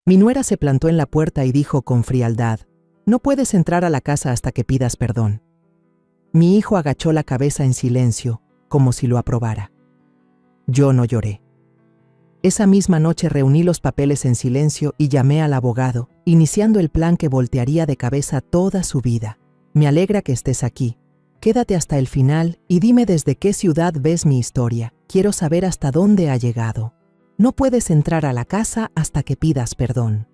Mi nuera se plantó en la puerta y dijo con frialdad: «No puedes entrar a la casa hasta que pidas perdón». Mi hijo agachó la cabeza en silencio, como si lo aprobara. Yo no lloré. Esa misma noche reuní los papeles en silencio y llamé al abogado, iniciando el plan que voltearía de cabeza toda su vida. Me alegra que estés aquí. Quédate hasta el final y dime desde qué ciudad ves mi historia. Quiero saber hasta dónde ha llegado. No puedes entrar a la casa hasta que pidas perdón.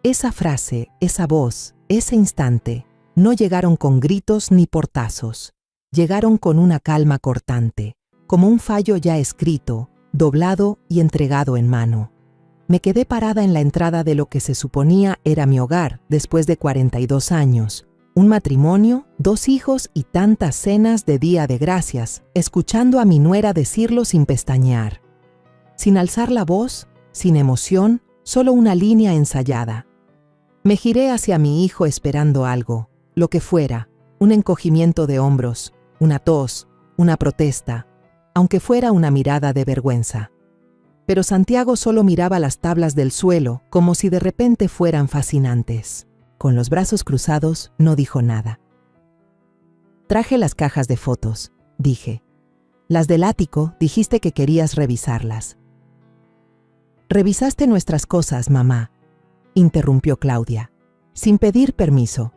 Esa frase, esa voz, ese instante, no llegaron con gritos ni portazos. Llegaron con una calma cortante, como un fallo ya escrito, doblado y entregado en mano. Me quedé parada en la entrada de lo que se suponía era mi hogar después de 42 años. Un matrimonio, 2 hijos y tantas cenas de Día de Gracias, escuchando a mi nuera decirlo sin pestañear. Sin alzar la voz, sin emoción, solo una línea ensayada. Me giré hacia mi hijo esperando algo, lo que fuera, un encogimiento de hombros, una tos, una protesta, aunque fuera una mirada de vergüenza. Pero Santiago solo miraba las tablas del suelo como si de repente fueran fascinantes. Con los brazos cruzados, no dijo nada. «Traje las cajas de fotos», dije. «Las del ático, dijiste que querías revisarlas». «Revisaste nuestras cosas, mamá», interrumpió Claudia, sin pedir permiso.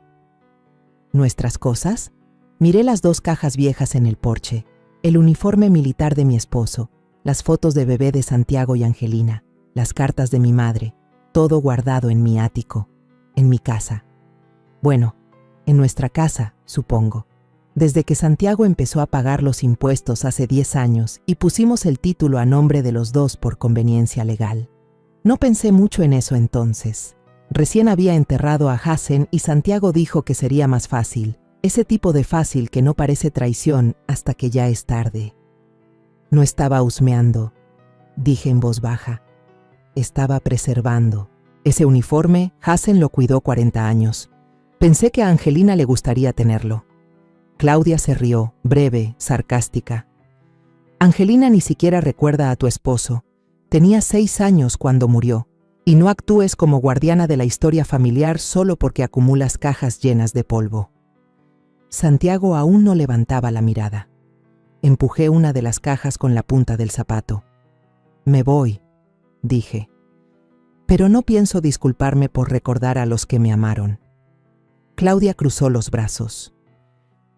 ¿Nuestras cosas? Miré las 2 cajas viejas en el porche, el uniforme militar de mi esposo, las fotos de bebé de Santiago y Angelina, las cartas de mi madre, todo guardado en mi ático, en mi casa. Bueno, en nuestra casa, supongo. Desde que Santiago empezó a pagar los impuestos hace 10 años y pusimos el título a nombre de los 2 por conveniencia legal. No pensé mucho en eso entonces. Recién había enterrado a Hassen y Santiago dijo que sería más fácil, ese tipo de fácil que no parece traición hasta que ya es tarde. No estaba husmeando, dije en voz baja. Estaba preservando. Ese uniforme, Hassen lo cuidó 40 años. Pensé que a Angelina le gustaría tenerlo. Claudia se rió, breve, sarcástica. Angelina ni siquiera recuerda a tu esposo. Tenía 6 años cuando murió. Y no actúes como guardiana de la historia familiar solo porque acumulas cajas llenas de polvo. Santiago aún no levantaba la mirada. Empujé una de las cajas con la punta del zapato. Me voy, dije. Pero no pienso disculparme por recordar a los que me amaron. Claudia cruzó los brazos.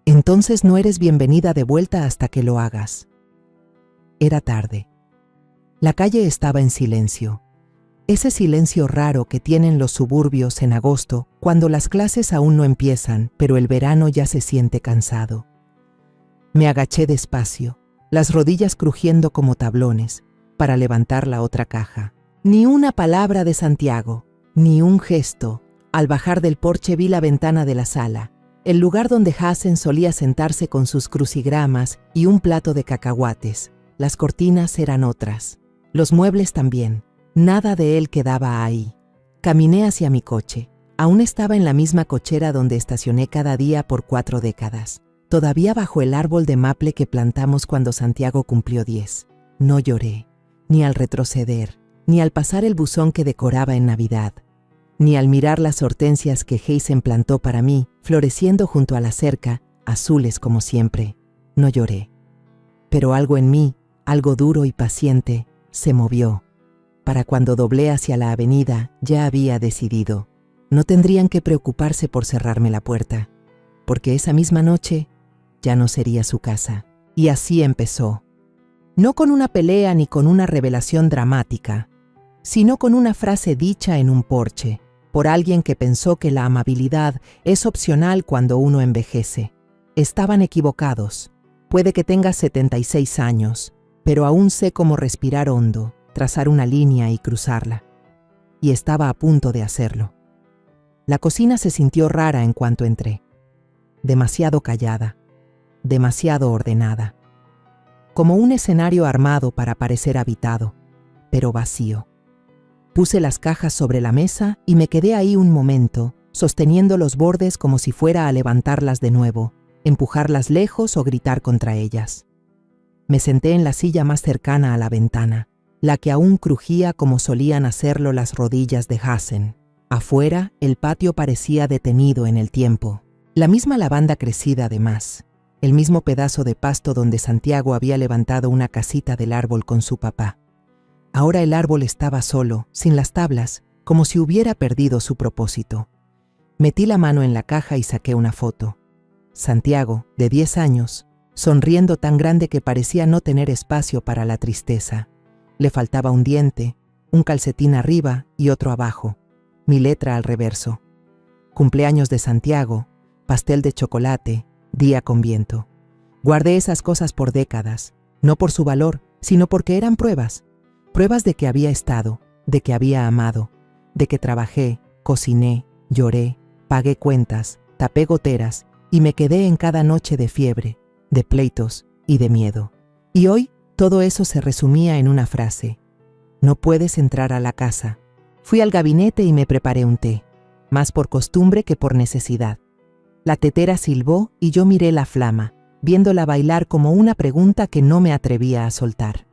Entonces no eres bienvenida de vuelta hasta que lo hagas. Era tarde. La calle estaba en silencio. Ese silencio raro que tienen los suburbios en agosto, cuando las clases aún no empiezan, pero el verano ya se siente cansado. Me agaché despacio, las rodillas crujiendo como tablones, para levantar la otra caja. Ni una palabra de Santiago, ni un gesto. Al bajar del porche vi la ventana de la sala, el lugar donde Hassen solía sentarse con sus crucigramas y un plato de cacahuates. Las cortinas eran otras, los muebles también. Nada de él quedaba ahí. Caminé hacia mi coche. Aún estaba en la misma cochera donde estacioné cada día por 4 décadas. Todavía bajo el árbol de maple que plantamos cuando Santiago cumplió 10. No lloré, ni al retroceder, ni al pasar el buzón que decoraba en Navidad, ni al mirar las hortensias que Hazen plantó para mí, floreciendo junto a la cerca, azules como siempre. No lloré. Pero algo en mí, algo duro y paciente, se movió. Para cuando doblé hacia la avenida, ya había decidido. No tendrían que preocuparse por cerrarme la puerta, porque esa misma noche ya no sería su casa. Y así empezó. No con una pelea ni con una revelación dramática, sino con una frase dicha en un porche, por alguien que pensó que la amabilidad es opcional cuando uno envejece. Estaban equivocados. Puede que tenga 76 años, pero aún sé cómo respirar hondo, trazar una línea y cruzarla. Y estaba a punto de hacerlo. La cocina se sintió rara en cuanto entré. Demasiado callada, demasiado ordenada. Como un escenario armado para parecer habitado, pero vacío. Puse las cajas sobre la mesa y me quedé ahí un momento, sosteniendo los bordes como si fuera a levantarlas de nuevo, empujarlas lejos o gritar contra ellas. Me senté en la silla más cercana a la ventana. la que aún crujía como solían hacerlo las rodillas de Hassen. Afuera, el patio parecía detenido en el tiempo. La misma lavanda crecida además, el mismo pedazo de pasto donde Santiago había levantado una casita del árbol con su papá. Ahora el árbol estaba solo, sin las tablas, como si hubiera perdido su propósito. Metí la mano en la caja y saqué una foto. Santiago, de 10 años, sonriendo tan grande que parecía no tener espacio para la tristeza. Le faltaba un diente, un calcetín arriba y otro abajo, mi letra al reverso. Cumpleaños de Santiago, pastel de chocolate, día con viento. Guardé esas cosas por décadas, no por su valor, sino porque eran pruebas. Pruebas de que había estado, de que había amado, de que trabajé, cociné, lloré, pagué cuentas, tapé goteras y me quedé en cada noche de fiebre, de pleitos y de miedo. Y hoy todo eso se resumía en una frase: no puedes entrar a la casa. Fui al gabinete y me preparé un té, más por costumbre que por necesidad. La tetera silbó y yo miré la flama, viéndola bailar como una pregunta que no me atrevía a soltar.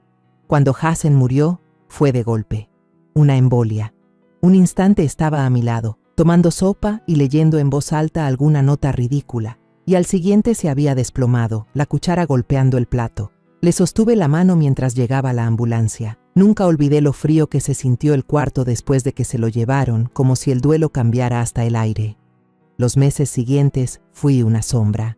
Cuando Hassen murió, fue de golpe. Una embolia. Un instante estaba a mi lado, tomando sopa y leyendo en voz alta alguna nota ridícula, y al siguiente se había desplomado, la cuchara golpeando el plato. Le sostuve la mano mientras llegaba la ambulancia. Nunca olvidé lo frío que se sintió el cuarto después de que se lo llevaron, como si el duelo cambiara hasta el aire. Los meses siguientes fui una sombra.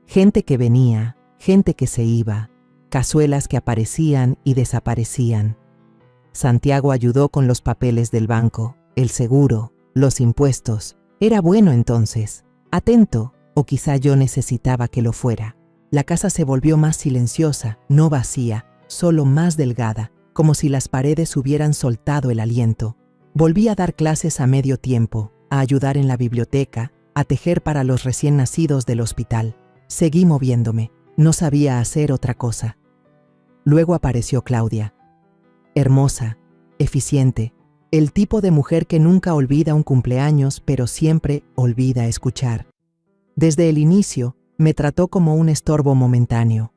Gente que venía, gente que se iba, cazuelas que aparecían y desaparecían. Santiago ayudó con los papeles del banco, el seguro, los impuestos. Era bueno entonces, atento, o quizá yo necesitaba que lo fuera. La casa se volvió más silenciosa, no vacía, solo más delgada, como si las paredes hubieran soltado el aliento. Volví a dar clases a medio tiempo, a ayudar en la biblioteca, a tejer para los recién nacidos del hospital. Seguí moviéndome, no sabía hacer otra cosa. Luego apareció Claudia. Hermosa, eficiente, el tipo de mujer que nunca olvida un cumpleaños, pero siempre olvida escuchar. Desde el inicio, me trató como un estorbo momentáneo,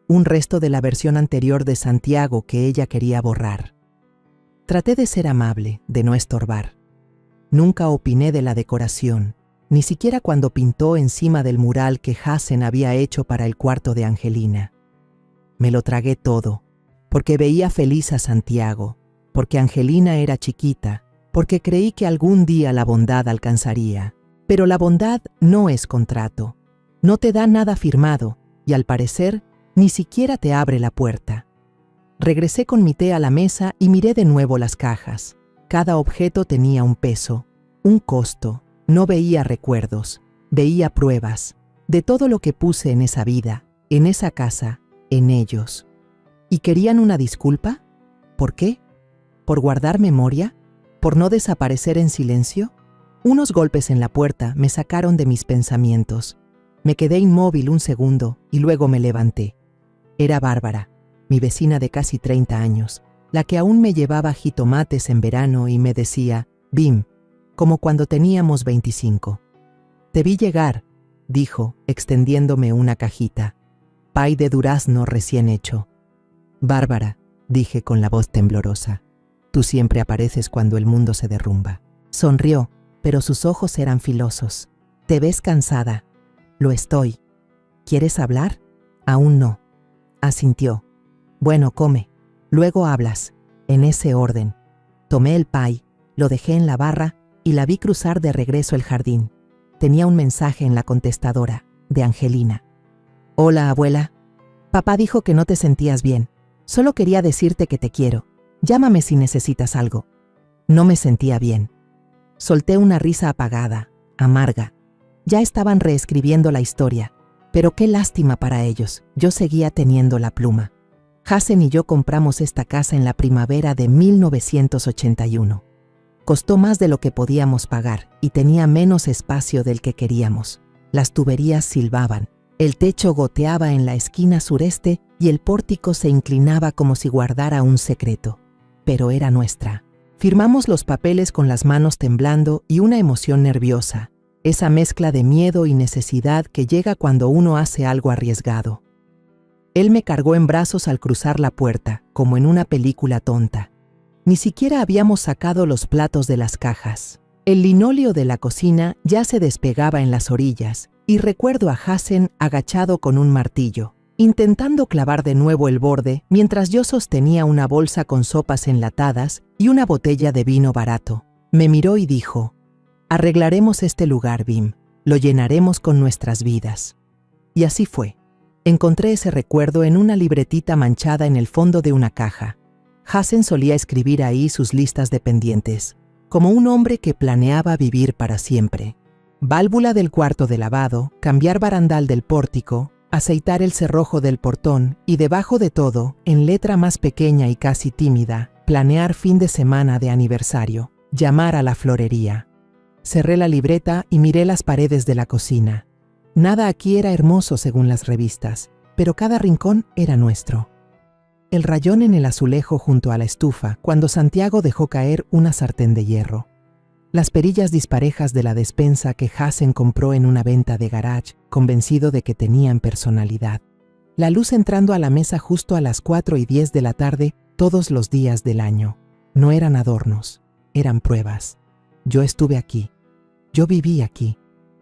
un resto de la versión anterior de Santiago que ella quería borrar. Traté de ser amable, de no estorbar. Nunca opiné de la decoración, ni siquiera cuando pintó encima del mural que Hassen había hecho para el cuarto de Angelina. Me lo tragué todo, porque veía feliz a Santiago, porque Angelina era chiquita, porque creí que algún día la bondad alcanzaría. Pero la bondad no es contrato, no te da nada firmado y al parecer ni siquiera te abre la puerta. Regresé con mi té a la mesa y miré de nuevo las cajas. Cada objeto tenía un peso, un costo. No veía recuerdos, veía pruebas de todo lo que puse en esa vida, en esa casa, en ellos. ¿Y querían una disculpa? ¿Por qué? ¿Por guardar memoria? ¿Por no desaparecer en silencio? Unos golpes en la puerta me sacaron de mis pensamientos. Me quedé inmóvil un segundo y luego me levanté. Era Bárbara, mi vecina de casi 30 años, la que aún me llevaba jitomates en verano y me decía, Bim, como cuando teníamos 25. Te vi llegar, dijo, extendiéndome una cajita. Pay de durazno recién hecho. Bárbara, dije con la voz temblorosa, tú siempre apareces cuando el mundo se derrumba. Sonrió, pero sus ojos eran filosos. Te ves cansada. Lo estoy. ¿Quieres hablar? Aún no. Asintió. Bueno, come. Luego hablas. En ese orden. Tomé el pay, lo dejé en la barra y la vi cruzar de regreso el jardín. Tenía un mensaje en la contestadora, de Angelina. Hola, abuela. Papá dijo que no te sentías bien. Solo quería decirte que te quiero. Llámame si necesitas algo. No me sentía bien. Solté una risa apagada, amarga. Ya estaban reescribiendo la historia, pero qué lástima para ellos. Yo seguía teniendo la pluma. Hassen y yo compramos esta casa en la primavera de 1981. Costó más de lo que podíamos pagar y tenía menos espacio del que queríamos. Las tuberías silbaban, el techo goteaba en la esquina sureste y el pórtico se inclinaba como si guardara un secreto. Pero era nuestra. Firmamos los papeles con las manos temblando y una emoción nerviosa, esa mezcla de miedo y necesidad que llega cuando uno hace algo arriesgado. Él me cargó en brazos al cruzar la puerta, como en una película tonta. Ni siquiera habíamos sacado los platos de las cajas. El linóleo de la cocina ya se despegaba en las orillas, y recuerdo a Hassen agachado con un martillo, intentando clavar de nuevo el borde mientras yo sostenía una bolsa con sopas enlatadas y una botella de vino barato. Me miró y dijo: «Arreglaremos este lugar, Wim. Lo llenaremos con nuestras vidas». Y así fue. Encontré ese recuerdo en una libretita manchada en el fondo de una caja. Hassen solía escribir ahí sus listas de pendientes, como un hombre que planeaba vivir para siempre. Válvula del cuarto de lavado, cambiar barandal del pórtico, aceitar el cerrojo del portón y debajo de todo, en letra más pequeña y casi tímida, planear fin de semana de aniversario, llamar a la florería. Cerré la libreta y miré las paredes de la cocina. Nada aquí era hermoso según las revistas, pero cada rincón era nuestro. El rayón en el azulejo junto a la estufa cuando Santiago dejó caer una sartén de hierro. Las perillas disparejas de la despensa que Hassen compró en una venta de garage, convencido de que tenían personalidad. La luz entrando a la mesa justo a las 4:10 de la tarde todos los días del año. No eran adornos, eran pruebas. Yo estuve aquí. Yo viví aquí.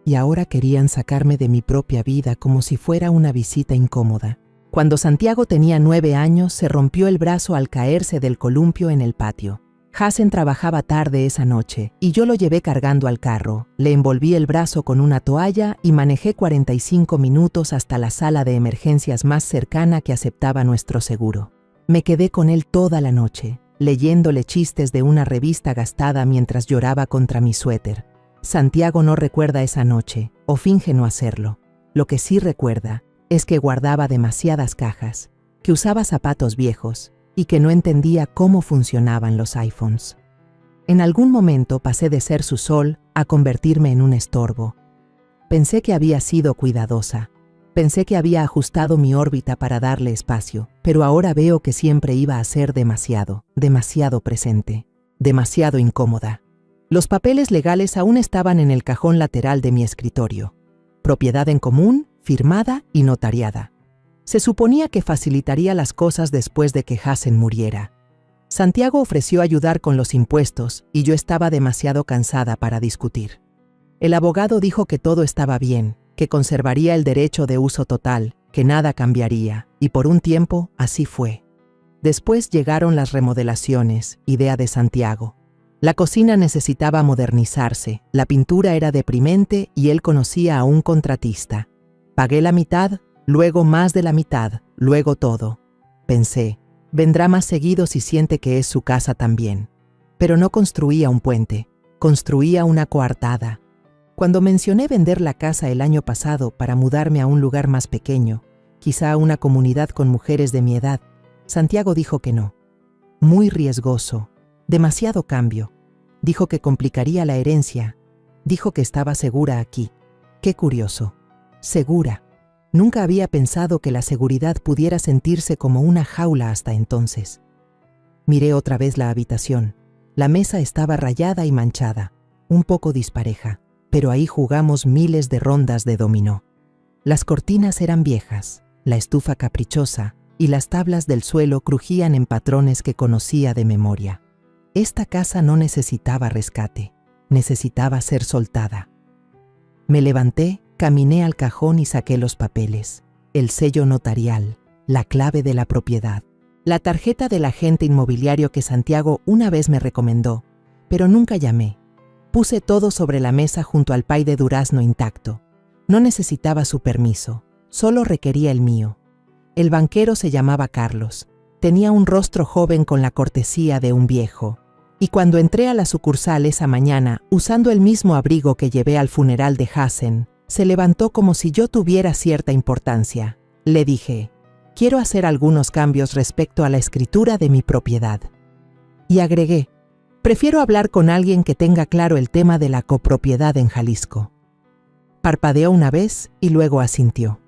Y ahora querían sacarme de mi propia vida como si fuera una visita incómoda. Cuando Santiago tenía 9 años, se rompió el brazo al caerse del columpio en el patio. Hassen trabajaba tarde esa noche y yo lo llevé cargando al carro, le envolví el brazo con una toalla y manejé 45 minutos hasta la sala de emergencias más cercana que aceptaba nuestro seguro. Me quedé con él toda la noche, leyéndole chistes de una revista gastada mientras lloraba contra mi suéter. Santiago no recuerda esa noche, o finge no hacerlo. Lo que sí recuerda es que guardaba demasiadas cajas, que usaba zapatos viejos y que no entendía cómo funcionaban los iPhones. En algún momento pasé de ser su sol a convertirme en un estorbo. Pensé que había sido cuidadosa. Pensé que había ajustado mi órbita para darle espacio, pero ahora veo que siempre iba a ser demasiado presente, demasiado incómoda. Los papeles legales aún estaban en el cajón lateral de mi escritorio. Propiedad en común, firmada y notariada. Se suponía que facilitaría las cosas después de que Hassen muriera. Santiago ofreció ayudar con los impuestos y yo estaba demasiado cansada para discutir. El abogado dijo que todo estaba bien, que conservaría el derecho de uso total, que nada cambiaría, y por un tiempo así fue. Después llegaron las remodelaciones, idea de Santiago. La cocina necesitaba modernizarse, la pintura era deprimente y él conocía a un contratista. Pagué la mitad, luego más de la mitad, luego todo. Pensé, vendrá más seguido si siente que es su casa también. Pero no construía un puente, construía una coartada. Cuando mencioné vender la casa el año pasado para mudarme a un lugar más pequeño, quizá a una comunidad con mujeres de mi edad, Santiago dijo que no. Muy riesgoso, demasiado cambio. Dijo que complicaría la herencia. Dijo que estaba segura aquí. Qué curioso. Segura. Nunca había pensado que la seguridad pudiera sentirse como una jaula hasta entonces. Miré otra vez la habitación. La mesa estaba rayada y manchada, un poco dispareja, pero ahí jugamos miles de rondas de dominó. Las cortinas eran viejas, la estufa caprichosa y las tablas del suelo crujían en patrones que conocía de memoria. Esta casa no necesitaba rescate, necesitaba ser soltada. Me levanté, caminé al cajón y saqué los papeles, el sello notarial, la clave de la propiedad, la tarjeta del agente inmobiliario que Santiago una vez me recomendó, pero nunca llamé. Puse todo sobre la mesa junto al pay de durazno intacto. No necesitaba su permiso, solo requería el mío. El banquero se llamaba Carlos. Tenía un rostro joven con la cortesía de un viejo. Y cuando entré a la sucursal esa mañana, usando el mismo abrigo que llevé al funeral de Hassen, se levantó como si yo tuviera cierta importancia. Le dije, quiero hacer algunos cambios respecto a la escritura de mi propiedad. Y agregué, prefiero hablar con alguien que tenga claro el tema de la copropiedad en Jalisco. Parpadeó una vez y luego asintió.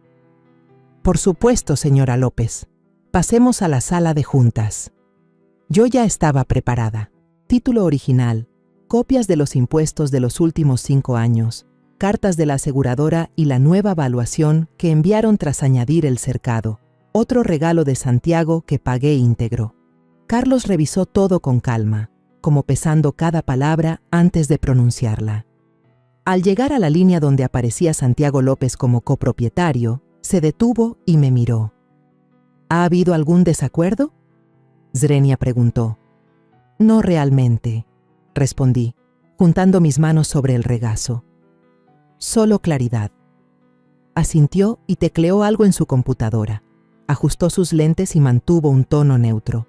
Por supuesto, señora López. Pasemos a la sala de juntas. Yo ya estaba preparada. Título original, copias de los impuestos de los últimos 5 años, cartas de la aseguradora y la nueva valuación que enviaron tras añadir el cercado, Otro regalo de Santiago que pagué íntegro. Carlos revisó todo con calma, como pesando cada palabra antes de pronunciarla. Al llegar a la línea donde aparecía Santiago López como copropietario, se detuvo y me miró. ¿Ha habido algún desacuerdo?, Zrenia preguntó. No realmente, respondí, juntando mis manos sobre el regazo. Solo claridad. Asintió y tecleó algo en su computadora. Ajustó sus lentes y mantuvo un tono neutro.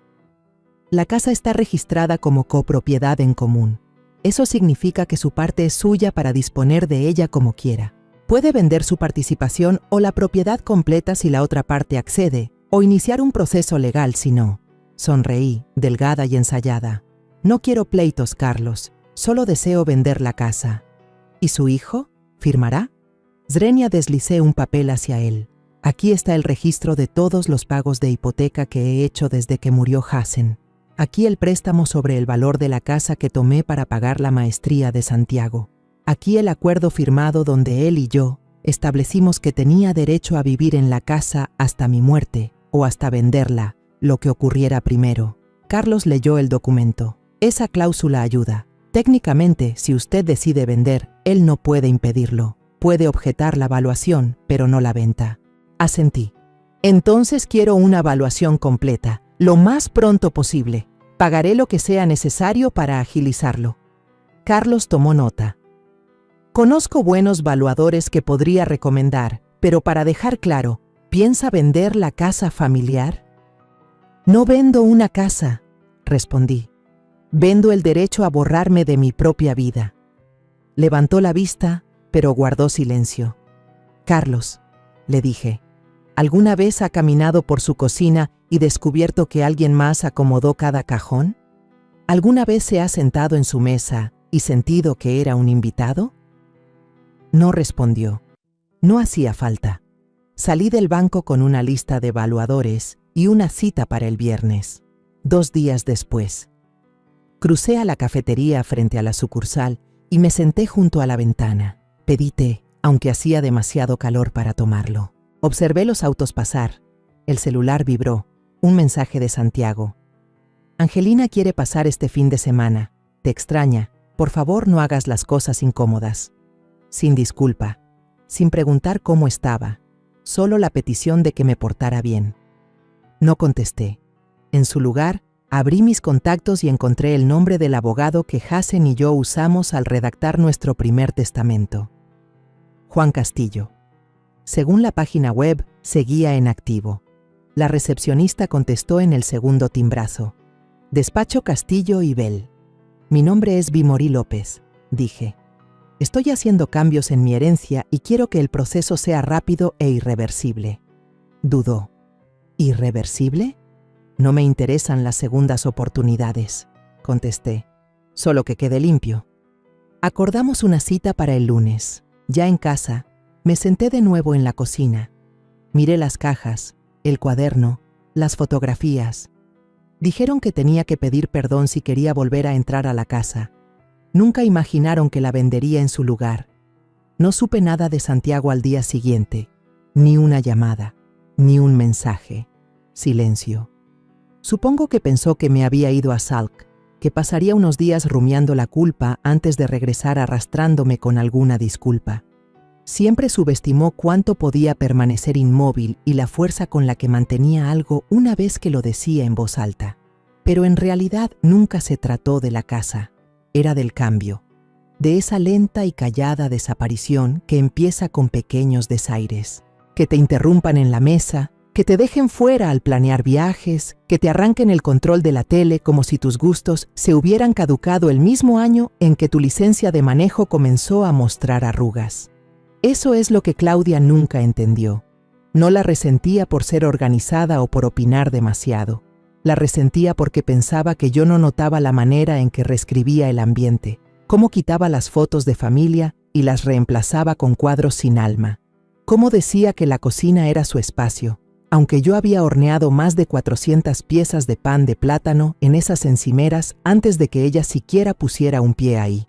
La casa está registrada como copropiedad en común. Eso significa que su parte es suya para disponer de ella como quiera. Puede vender su participación o la propiedad completa si la otra parte accede, o iniciar un proceso legal si no. Sonreí, delgada y ensayada. No quiero pleitos, Carlos. Solo deseo vender la casa. ¿Y su hijo? ¿Firmará? Zrenia deslicé un papel hacia él. Aquí está el registro de todos los pagos de hipoteca que he hecho desde que murió Hassen. Aquí el préstamo sobre el valor de la casa que tomé para pagar la maestría de Santiago. Aquí el acuerdo firmado donde él y yo establecimos que tenía derecho a vivir en la casa hasta mi muerte o hasta venderla, lo que ocurriera primero. Carlos leyó el documento. Esa cláusula ayuda. Técnicamente, si usted decide vender, él no puede impedirlo. Puede objetar la valuación, pero no la venta. Asentí. Entonces quiero una valuación completa, lo más pronto posible. Pagaré lo que sea necesario para agilizarlo. Carlos tomó nota. Conozco buenos valuadores que podría recomendar, pero para dejar claro, ¿piensa vender la casa familiar? No vendo una casa, respondí. Vendo el derecho a borrarme de mi propia vida. Levantó la vista, pero guardó silencio. Carlos, le dije, ¿alguna vez ha caminado por su cocina y descubierto que alguien más acomodó cada cajón? ¿Alguna vez se ha sentado en su mesa y sentido que era un invitado? No respondió. No hacía falta. Salí del banco con una lista de evaluadores y una cita para el viernes. 2 días después. Crucé a la cafetería frente a la sucursal y me senté junto a la ventana. Pedí té, aunque hacía demasiado calor para tomarlo. Observé los autos pasar. El celular vibró. Un mensaje de Santiago. Angelina quiere pasar este fin de semana. Te extraña. Por favor, no hagas las cosas incómodas. Sin disculpa. Sin preguntar cómo estaba. Solo la petición de que me portara bien. No contesté. En su lugar, abrí mis contactos y encontré el nombre del abogado que Hassen y yo usamos al redactar nuestro primer testamento. Juan Castillo. Según la página web, seguía en activo. La recepcionista contestó en el segundo timbrazo. Despacho Castillo y Bell. Mi nombre es Bimorí López, dije. Estoy haciendo cambios en mi herencia y quiero que el proceso sea rápido e irreversible. Dudó. ¿Irreversible? No me interesan las segundas oportunidades, contesté. Solo que quede limpio. Acordamos una cita para el lunes. Ya en casa, me senté de nuevo en la cocina. Miré las cajas, el cuaderno, las fotografías. Dijeron que tenía que pedir perdón si quería volver a entrar a la casa. Nunca imaginaron que la vendería en su lugar. No supe nada de Santiago al día siguiente. Ni una llamada, ni un mensaje. Silencio. Supongo que pensó que me había ido a Salk, que pasaría unos días rumiando la culpa antes de regresar arrastrándome con alguna disculpa. Siempre subestimó cuánto podía permanecer inmóvil y la fuerza con la que mantenía algo una vez que lo decía en voz alta. Pero en realidad nunca se trató de la casa, era del cambio, de esa lenta y callada desaparición que empieza con pequeños desaires, que te interrumpan en la mesa, que te dejen fuera al planear viajes, que te arranquen el control de la tele como si tus gustos se hubieran caducado el mismo año en que tu licencia de manejo comenzó a mostrar arrugas. Eso es lo que Claudia nunca entendió. No la resentía por ser organizada o por opinar demasiado. La resentía porque pensaba que yo no notaba la manera en que reescribía el ambiente, cómo quitaba las fotos de familia y las reemplazaba con cuadros sin alma, cómo decía que la cocina era su espacio, aunque yo había horneado más de 400 piezas de pan de plátano en esas encimeras antes de que ella siquiera pusiera un pie ahí.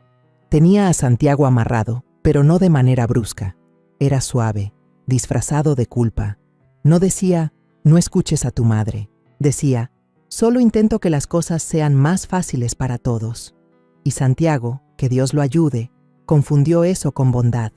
Tenía a Santiago amarrado, pero no de manera brusca. Era suave, disfrazado de culpa. No decía, No escuches a tu madre, decía, solo intento que las cosas sean más fáciles para todos. Y Santiago, que Dios lo ayude, confundió eso con bondad.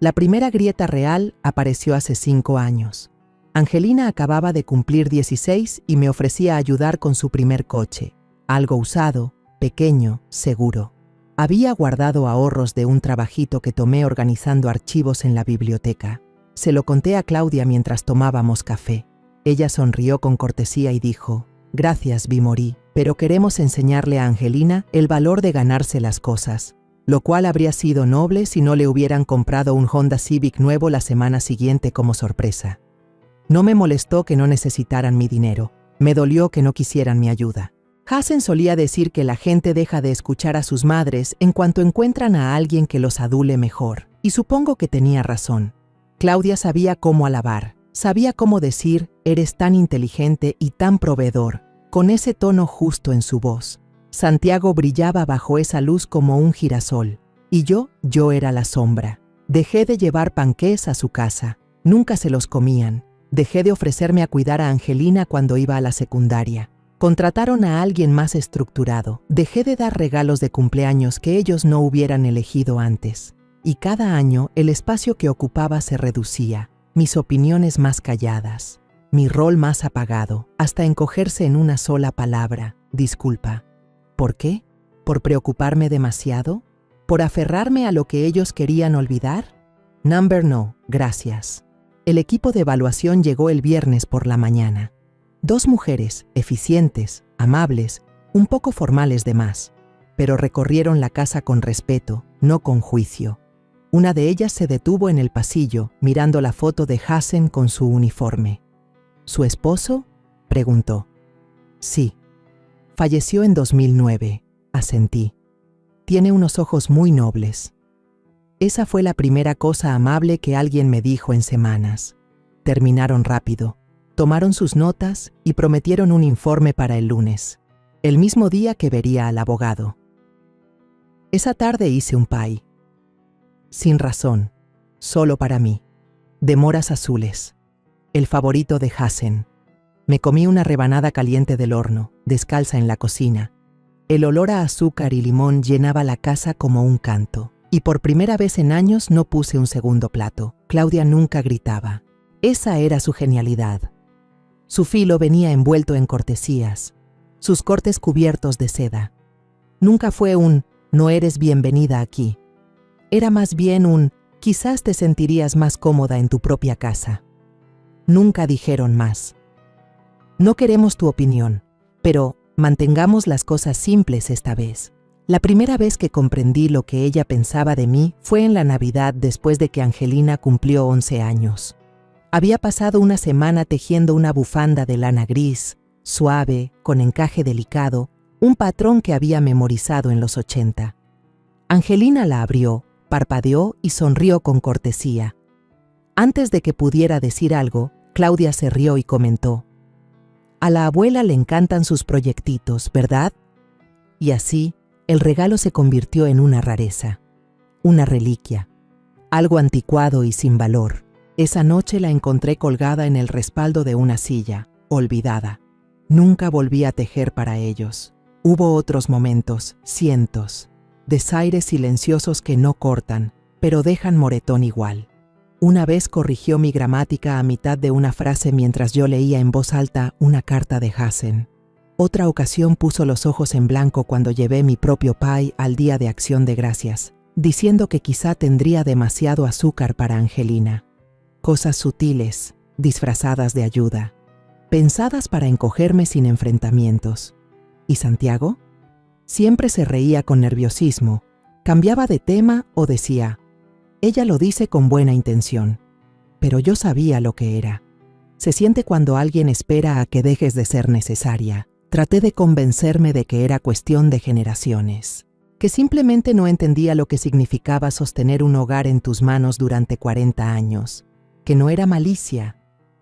La primera grieta real apareció hace 5 años. Angelina acababa de cumplir 16 y me ofrecía ayudar con su primer coche, algo usado, pequeño, seguro. Había guardado ahorros de un trabajito que tomé organizando archivos en la biblioteca. Se lo conté a Claudia mientras tomábamos café. Ella sonrió con cortesía y dijo: «Gracias, Bimorí, pero queremos enseñarle a Angelina el valor de ganarse las cosas», lo cual habría sido noble si no le hubieran comprado un Honda Civic nuevo la semana siguiente como sorpresa. No me molestó que no necesitaran mi dinero, me dolió que no quisieran mi ayuda. Hassen solía decir que la gente deja de escuchar a sus madres en cuanto encuentran a alguien que los adule mejor, y supongo que tenía razón. Claudia sabía cómo alabar, sabía cómo decir «eres tan inteligente y tan proveedor», con ese tono justo en su voz. Santiago brillaba bajo esa luz como un girasol, y yo era la sombra. Dejé de llevar panqués a su casa, nunca se los comían. Dejé de ofrecerme a cuidar a Angelina cuando iba a la secundaria. Contrataron a alguien más estructurado. Dejé de dar regalos de cumpleaños que ellos no hubieran elegido antes. Y cada año el espacio que ocupaba se reducía, mis opiniones más calladas, mi rol más apagado, hasta encogerse en una sola palabra: disculpa. ¿Por qué? ¿Por preocuparme demasiado? ¿Por aferrarme a lo que ellos querían olvidar? No, gracias. El equipo de evaluación llegó el viernes por la mañana. 2 mujeres, eficientes, amables, un poco formales de más, pero recorrieron la casa con respeto, no con juicio. Una de ellas se detuvo en el pasillo, mirando la foto de Hassen con su uniforme. ¿Su esposo?, preguntó. Sí. Falleció en 2009, asentí. Tiene unos ojos muy nobles. Esa fue la primera cosa amable que alguien me dijo en semanas. Terminaron rápido, tomaron sus notas y prometieron un informe para el lunes, el mismo día que vería al abogado. Esa tarde hice un pie. Sin razón, solo para mí, de moras azules, el favorito de Hassen. Me comí una rebanada caliente del horno, descalza en la cocina. El olor a azúcar y limón llenaba la casa como un canto. Y por primera vez en años no puse un segundo plato. Claudia nunca gritaba. Esa era su genialidad. Su filo venía envuelto en cortesías, sus cortes cubiertos de seda. Nunca fue un «no eres bienvenida aquí». Era más bien un «quizás te sentirías más cómoda en tu propia casa». Nunca dijeron más. No queremos tu opinión, pero mantengamos las cosas simples esta vez. La primera vez que comprendí lo que ella pensaba de mí fue en la Navidad después de que Angelina cumplió 11 años. Había pasado una semana tejiendo una bufanda de lana gris, suave, con encaje delicado, un patrón que había memorizado en los 80. Angelina la abrió, parpadeó y sonrió con cortesía. Antes de que pudiera decir algo, Claudia se rió y comentó: «A la abuela le encantan sus proyectitos, ¿verdad?». Y así, el regalo se convirtió en una rareza, una reliquia, algo anticuado y sin valor. Esa noche la encontré colgada en el respaldo de una silla, olvidada. Nunca volví a tejer para ellos. Hubo otros momentos, cientos, desaires silenciosos que no cortan, pero dejan moretón igual. Una vez corrigió mi gramática a mitad de una frase mientras yo leía en voz alta una carta de Hassen. Otra ocasión puso los ojos en blanco cuando llevé mi propio pie al Día de Acción de Gracias, diciendo que quizá tendría demasiado azúcar para Angelina. Cosas sutiles, disfrazadas de ayuda, pensadas para encogerme sin enfrentamientos. ¿Y Santiago? Siempre se reía con nerviosismo, cambiaba de tema o decía: «Ella lo dice con buena intención». Pero yo sabía lo que era. Se siente cuando alguien espera a que dejes de ser necesaria. Traté de convencerme de que era cuestión de generaciones, que simplemente no entendía lo que significaba sostener un hogar en tus manos durante 40 años, que no era malicia,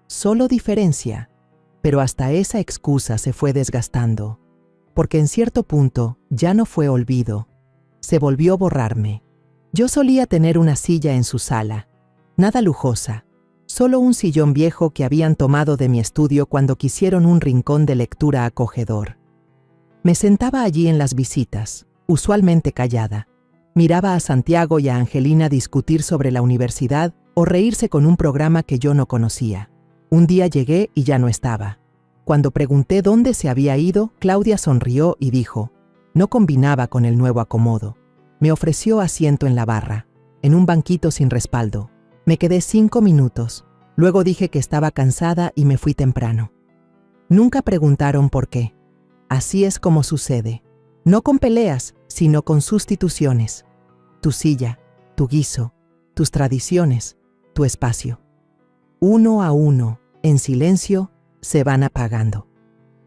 solo diferencia, pero hasta esa excusa se fue desgastando, porque en cierto punto ya no fue olvido, se volvió borrarme. Yo solía tener una silla en su sala, nada lujosa, solo un sillón viejo que habían tomado de mi estudio cuando quisieron un rincón de lectura acogedor. Me sentaba allí en las visitas, usualmente callada. Miraba a Santiago y a Angelina discutir sobre la universidad o reírse con un programa que yo no conocía. Un día llegué y ya no estaba. Cuando pregunté dónde se había ido, Claudia sonrió y dijo: no combinaba con el nuevo acomodo. Me ofreció asiento en la barra, en un banquito sin respaldo. Me quedé 5 minutos. Luego dije que estaba cansada y me fui temprano. Nunca preguntaron por qué. Así es como sucede. No con peleas, sino con sustituciones. Tu silla, tu guiso, tus tradiciones, tu espacio. Uno a uno, en silencio, se van apagando.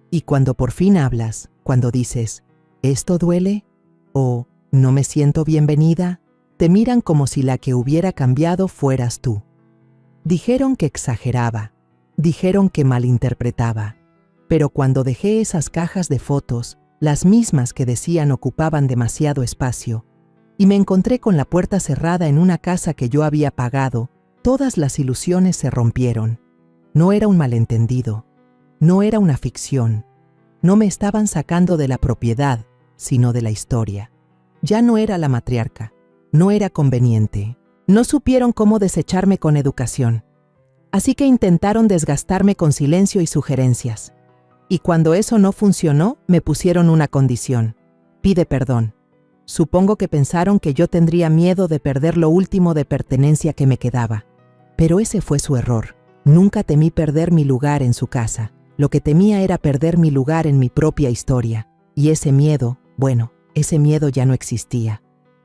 Y cuando por fin hablas, cuando dices, ¿esto duele? O ¿no me siento bienvenida?, te miran como si la que hubiera cambiado fueras tú. Dijeron que exageraba, dijeron que malinterpretaba, pero cuando dejé esas cajas de fotos, las mismas que decían ocupaban demasiado espacio, y me encontré con la puerta cerrada en una casa que yo había pagado, todas las ilusiones se rompieron. No era un malentendido, no era una ficción, no me estaban sacando de la propiedad, sino de la historia. Ya no era la matriarca, no era conveniente. No supieron cómo desecharme con educación. Así que intentaron desgastarme con silencio y sugerencias. Y cuando eso no funcionó, me pusieron una condición: pide perdón. Supongo que pensaron que yo tendría miedo de perder lo último de pertenencia que me quedaba. Pero ese fue su error. Nunca temí perder mi lugar en su casa. Lo que temía era perder mi lugar en mi propia historia. Y ese miedo, bueno, ese miedo ya no existía.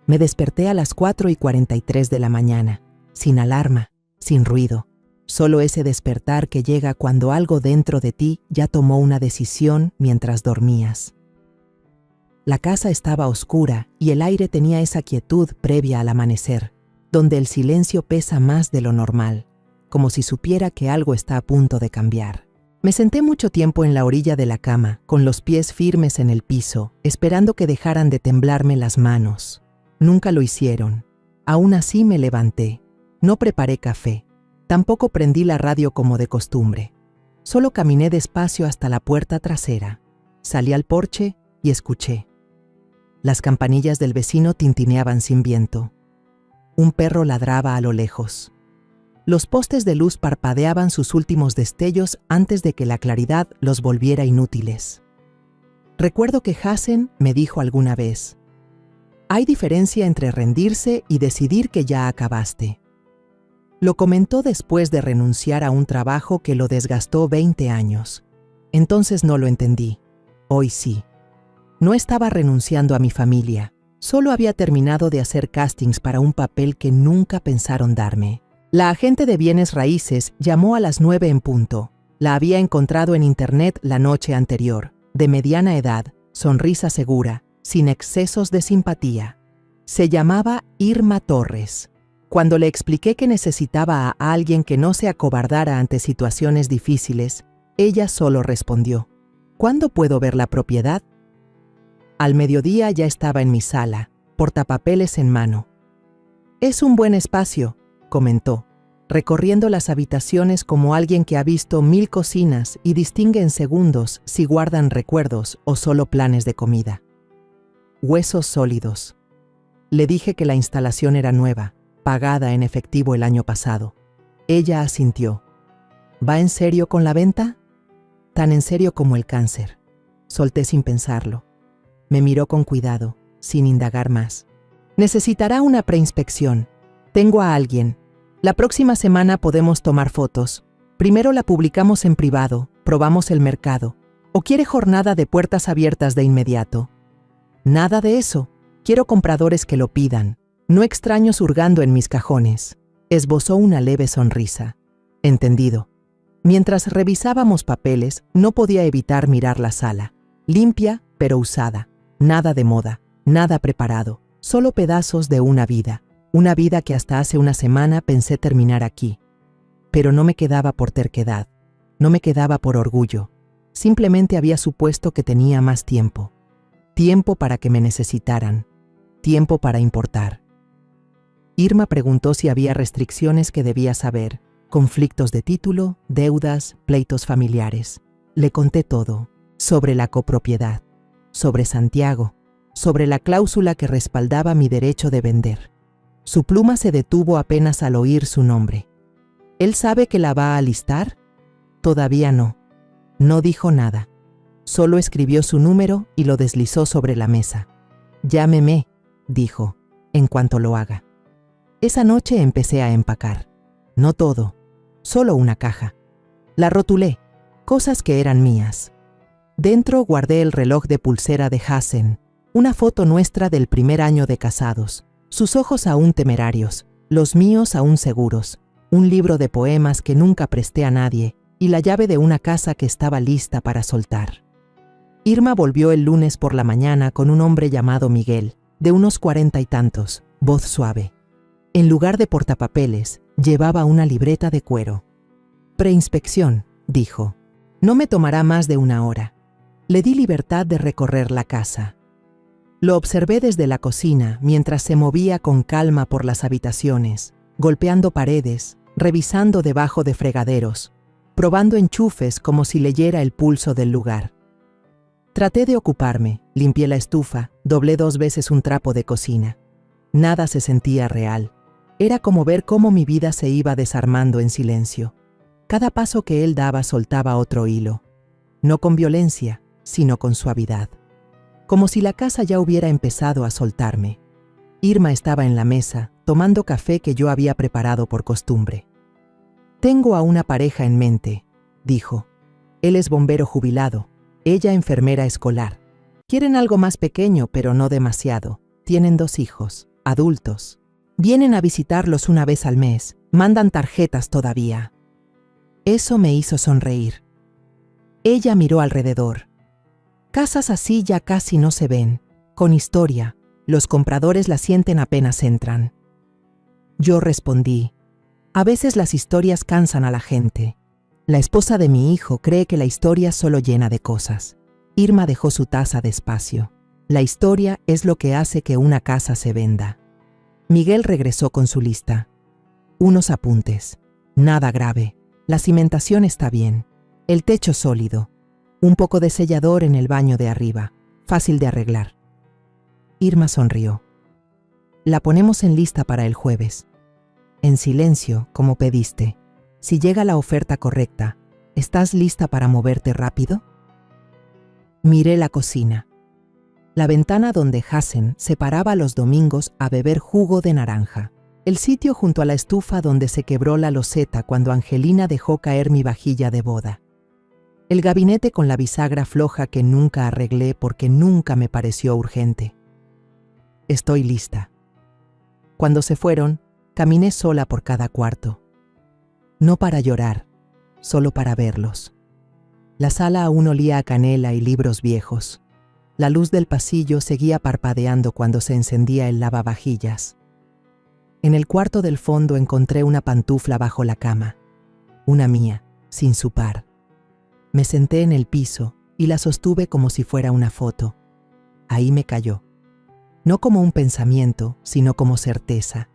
Me desperté a las 4:43 de la mañana, sin alarma, sin ruido. Solo ese despertar que llega cuando algo dentro de ti ya tomó una decisión mientras dormías. La casa estaba oscura y el aire tenía esa quietud previa al amanecer, donde el silencio pesa más de lo normal, como si supiera que algo está a punto de cambiar. Me senté mucho tiempo en la orilla de la cama, con los pies firmes en el piso, esperando que dejaran de temblarme las manos. Nunca lo hicieron. Aún así me levanté. No preparé café. Tampoco prendí la radio como de costumbre. Solo caminé despacio hasta la puerta trasera. Salí al porche y escuché. Las campanillas del vecino tintineaban sin viento. Un perro ladraba a lo lejos. Los postes de luz parpadeaban sus últimos destellos antes de que la claridad los volviera inútiles. Recuerdo que Hassen me dijo alguna vez: hay diferencia entre rendirse y decidir que ya acabaste. Lo comentó después de renunciar a un trabajo que lo desgastó 20 años. Entonces no lo entendí. Hoy sí. No estaba renunciando a mi familia. Solo había terminado de hacer castings para un papel que nunca pensaron darme. La agente de bienes raíces llamó a las 9 en punto. La había encontrado en internet la noche anterior. De mediana edad, sonrisa segura, sin excesos de simpatía. Se llamaba Irma Torres. Cuando le expliqué que necesitaba a alguien que no se acobardara ante situaciones difíciles, ella solo respondió: ¿cuándo puedo ver la propiedad? Al mediodía ya estaba en mi sala, portapapeles en mano. Es un buen espacio, comentó, recorriendo las habitaciones como alguien que ha visto 1000 cocinas y distingue en segundos si guardan recuerdos o solo planes de comida. Huesos sólidos. Le dije que la instalación era nueva, pagada en efectivo el año pasado. Ella asintió. ¿Va en serio con la venta? Tan en serio como el cáncer. Solté sin pensarlo. Me miró con cuidado, sin indagar más. Necesitará una preinspección. Tengo a alguien. La próxima semana podemos tomar fotos. Primero la publicamos en privado, probamos el mercado. ¿O quiere jornada de puertas abiertas de inmediato? Nada de eso. Quiero compradores que lo pidan, no extraños hurgando en mis cajones. Esbozó una leve sonrisa. Entendido. Mientras revisábamos papeles, no podía evitar mirar la sala. Limpia, pero usada. Nada de moda, nada preparado. Solo pedazos de una vida. Una vida que hasta hace una semana pensé terminar aquí. Pero no me quedaba por terquedad. No me quedaba por orgullo. Simplemente había supuesto que tenía más tiempo. Tiempo para que me necesitaran. Tiempo para importar. Irma preguntó si había restricciones que debía saber, conflictos de título, deudas, pleitos familiares. Le conté todo, sobre la copropiedad, sobre Santiago, sobre la cláusula que respaldaba mi derecho de vender. Su pluma se detuvo apenas al oír su nombre. ¿Él sabe que la va a alistar? Todavía no. No dijo nada. Solo escribió su número y lo deslizó sobre la mesa. Llámeme, dijo, en cuanto lo haga. Esa noche empecé a empacar. No todo, solo una caja. La rotulé, cosas que eran mías. Dentro guardé el reloj de pulsera de Hassen, una foto nuestra del primer año de casados, sus ojos aún temerarios, los míos aún seguros, un libro de poemas que nunca presté a nadie y la llave de una casa que estaba lista para soltar. Irma volvió el lunes por la mañana con un hombre llamado Miguel, de unos 40 y tantos, voz suave. En lugar de portapapeles, llevaba una libreta de cuero. Preinspección, dijo. No me tomará más de 1 hora. Le di libertad de recorrer la casa. Lo observé desde la cocina mientras se movía con calma por las habitaciones, golpeando paredes, revisando debajo de fregaderos, probando enchufes como si leyera el pulso del lugar. Traté de ocuparme, limpié la estufa, doblé 2 veces un trapo de cocina. Nada se sentía real. Era como ver cómo mi vida se iba desarmando en silencio. Cada paso que él daba soltaba otro hilo. No con violencia, sino con suavidad. Como si la casa ya hubiera empezado a soltarme. Irma estaba en la mesa, tomando café que yo había preparado por costumbre. Tengo a una pareja en mente, dijo. Él es bombero jubilado, ella enfermera escolar. Quieren algo más pequeño, pero no demasiado. Tienen 2 hijos, adultos. Vienen a visitarlos 1 vez al mes, mandan tarjetas todavía. Eso me hizo sonreír. Ella miró alrededor. Casas así ya casi no se ven, con historia, los compradores la sienten apenas entran. Yo respondí, a veces las historias cansan a la gente. La esposa de mi hijo cree que la historia solo llena de cosas. Irma dejó su taza despacio. La historia es lo que hace que una casa se venda. Miguel regresó con su lista. Unos apuntes. Nada grave. La cimentación está bien. El techo sólido. Un poco de sellador en el baño de arriba. Fácil de arreglar. Irma sonrió. La ponemos en lista para el jueves. En silencio, como pediste. Si llega la oferta correcta, ¿estás lista para moverte rápido? Miré la cocina. La ventana donde Hassen se paraba los domingos a beber jugo de naranja. El sitio junto a la estufa donde se quebró la loseta cuando Angelina dejó caer mi vajilla de boda. El gabinete con la bisagra floja que nunca arreglé porque nunca me pareció urgente. Estoy lista. Cuando se fueron, caminé sola por cada cuarto. No para llorar, solo para verlos. La sala aún olía a canela y libros viejos. La luz del pasillo seguía parpadeando cuando se encendía el lavavajillas. En el cuarto del fondo encontré una pantufla bajo la cama. Una mía, sin su par. Me senté en el piso y la sostuve como si fuera una foto. Ahí me cayó. No como un pensamiento, sino como certeza.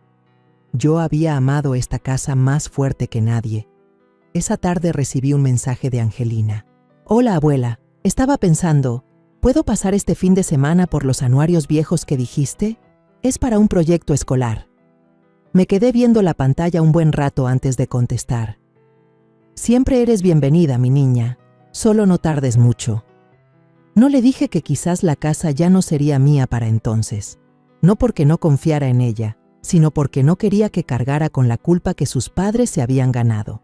Yo había amado esta casa más fuerte que nadie. Esa tarde recibí un mensaje de Angelina. Hola, abuela. Estaba pensando, ¿puedo pasar este fin de semana por los anuarios viejos que dijiste? Es para un proyecto escolar. Me quedé viendo la pantalla un buen rato antes de contestar. Siempre eres bienvenida, mi niña. Solo no tardes mucho. No le dije que quizás la casa ya no sería mía para entonces. No porque no confiara en ella, sino porque no quería que cargara con la culpa que sus padres se habían ganado.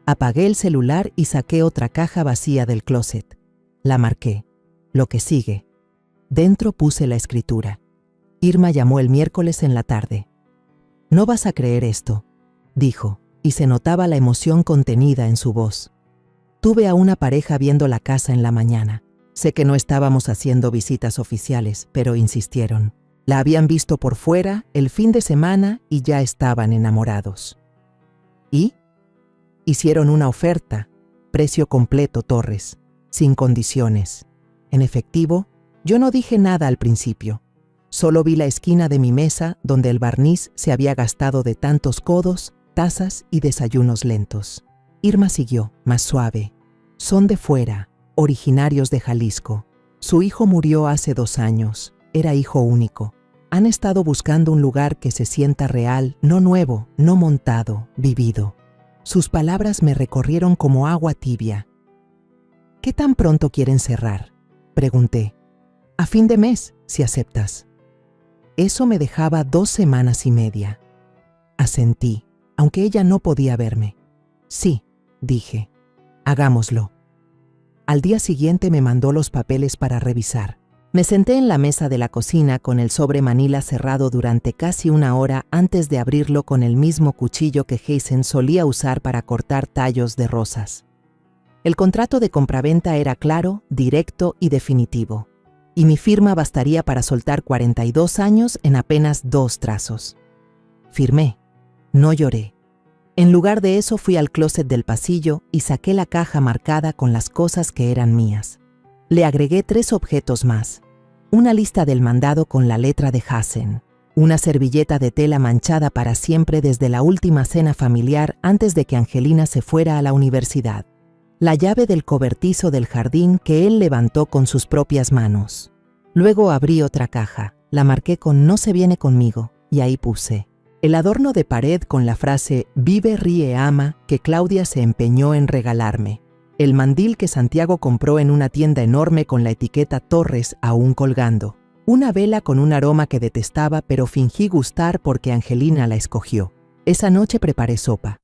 Apagué el celular y saqué otra caja vacía del closet. La marqué. Lo que sigue. Dentro puse la escritura. Irma llamó el miércoles en la tarde. No vas a creer esto, dijo, y se notaba la emoción contenida en su voz. Tuve a una pareja viendo la casa en la mañana. Sé que no estábamos haciendo visitas oficiales, pero insistieron. La habían visto por fuera el fin de semana y ya estaban enamorados. ¿Y? Hicieron una oferta, precio completo, Torres, sin condiciones. En efectivo, yo no dije nada al principio. Solo vi la esquina de mi mesa donde el barniz se había gastado de tantos codos tazas y desayunos lentos. Irma siguió, más suave. Son de fuera, originarios de Jalisco. Su hijo murió hace 2 años. Era hijo único. Han estado buscando un lugar que se sienta real, no nuevo, no montado, vivido. Sus palabras me recorrieron como agua tibia. ¿Qué tan pronto quieren cerrar?, pregunté. A fin de mes, si aceptas. Eso me dejaba 2 semanas y media. Asentí, aunque ella no podía verme. Sí, dije. Hagámoslo. Al día siguiente me mandó los papeles para revisar. Me senté en la mesa de la cocina con el sobre manila cerrado durante casi 1 hora antes de abrirlo con el mismo cuchillo que Hazen solía usar para cortar tallos de rosas. El contrato de compraventa era claro, directo y definitivo, y mi firma bastaría para soltar 42 años en apenas 2 trazos. Firmé. No lloré. En lugar de eso fui al closet del pasillo y saqué la caja marcada con las cosas que eran mías. Le agregué 3 objetos más. Una lista del mandado con la letra de Hazen. Una servilleta de tela manchada para siempre desde la última cena familiar antes de que Angelina se fuera a la universidad. La llave del cobertizo del jardín que él levantó con sus propias manos. Luego abrí otra caja, la marqué con "No se viene conmigo" y ahí puse el adorno de pared con la frase "Vive, ríe, ama" que Claudia se empeñó en regalarme. El mandil que Santiago compró en una tienda enorme con la etiqueta Torres aún colgando. Una vela con un aroma que detestaba pero fingí gustar porque Angelina la escogió. Esa noche preparé sopa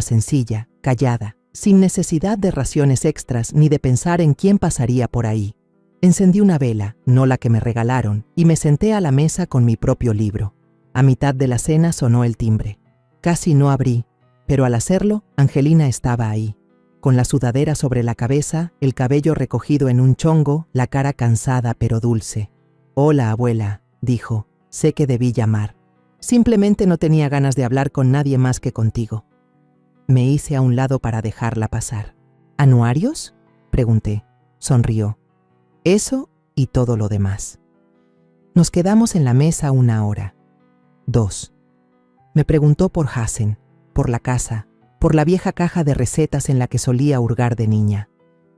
sencilla, callada, sin necesidad de raciones extras ni de pensar en quién pasaría por ahí. Encendí una vela, no la que me regalaron, y me senté a la mesa con mi propio libro. A mitad de la cena sonó el timbre. Casi no abrí, pero al hacerlo, Angelina estaba ahí, con la sudadera sobre la cabeza, el cabello recogido en un chongo, la cara cansada pero dulce. «Hola, abuela», dijo. «Sé que debí llamar. Simplemente no tenía ganas de hablar con nadie más que contigo». Me hice a un lado para dejarla pasar. «¿Anuarios?», pregunté. Sonrió. «Eso y todo lo demás». Nos quedamos en la mesa 1 hora. 2. Me preguntó por Hazen, por la casa, por la vieja caja de recetas en la que solía hurgar de niña.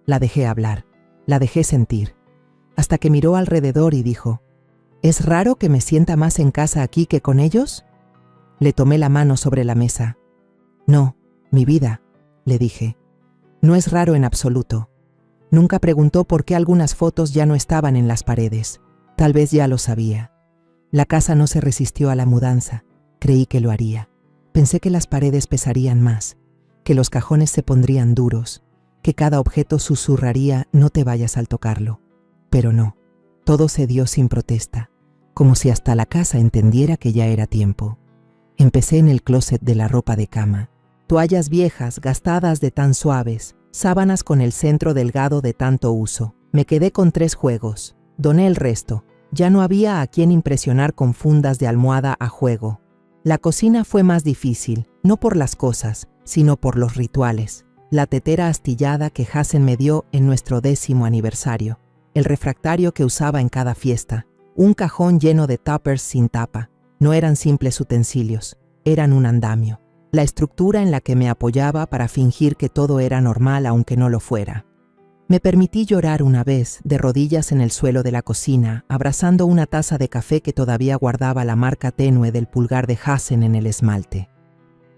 La dejé hablar, la dejé sentir, hasta que miró alrededor y dijo: «¿Es raro que me sienta más en casa aquí que con ellos?». Le tomé la mano sobre la mesa. «No, mi vida», le dije. «No es raro en absoluto». Nunca preguntó por qué algunas fotos ya no estaban en las paredes. Tal vez ya lo sabía. La casa no se resistió a la mudanza. Creí que lo haría. Pensé que las paredes pesarían más, que los cajones se pondrían duros, que cada objeto susurraría «no te vayas al tocarlo». Pero no, todo se dio sin protesta, como si hasta la casa entendiera que ya era tiempo. Empecé en el closet de la ropa de cama. Toallas viejas, gastadas de tan suaves, sábanas con el centro delgado de tanto uso. Me quedé con 3 juegos. Doné el resto. Ya no había a quien impresionar con fundas de almohada a juego. La cocina fue más difícil, no por las cosas, sino por los rituales. La tetera astillada que Hazen me dio en nuestro 10º aniversario. El refractario que usaba en cada fiesta. Un cajón lleno de tuppers sin tapa. No eran simples utensilios, eran un andamio. La estructura en la que me apoyaba para fingir que todo era normal aunque no lo fuera. Me permití llorar una vez, de rodillas en el suelo de la cocina, abrazando una taza de café que todavía guardaba la marca tenue del pulgar de Hazen en el esmalte.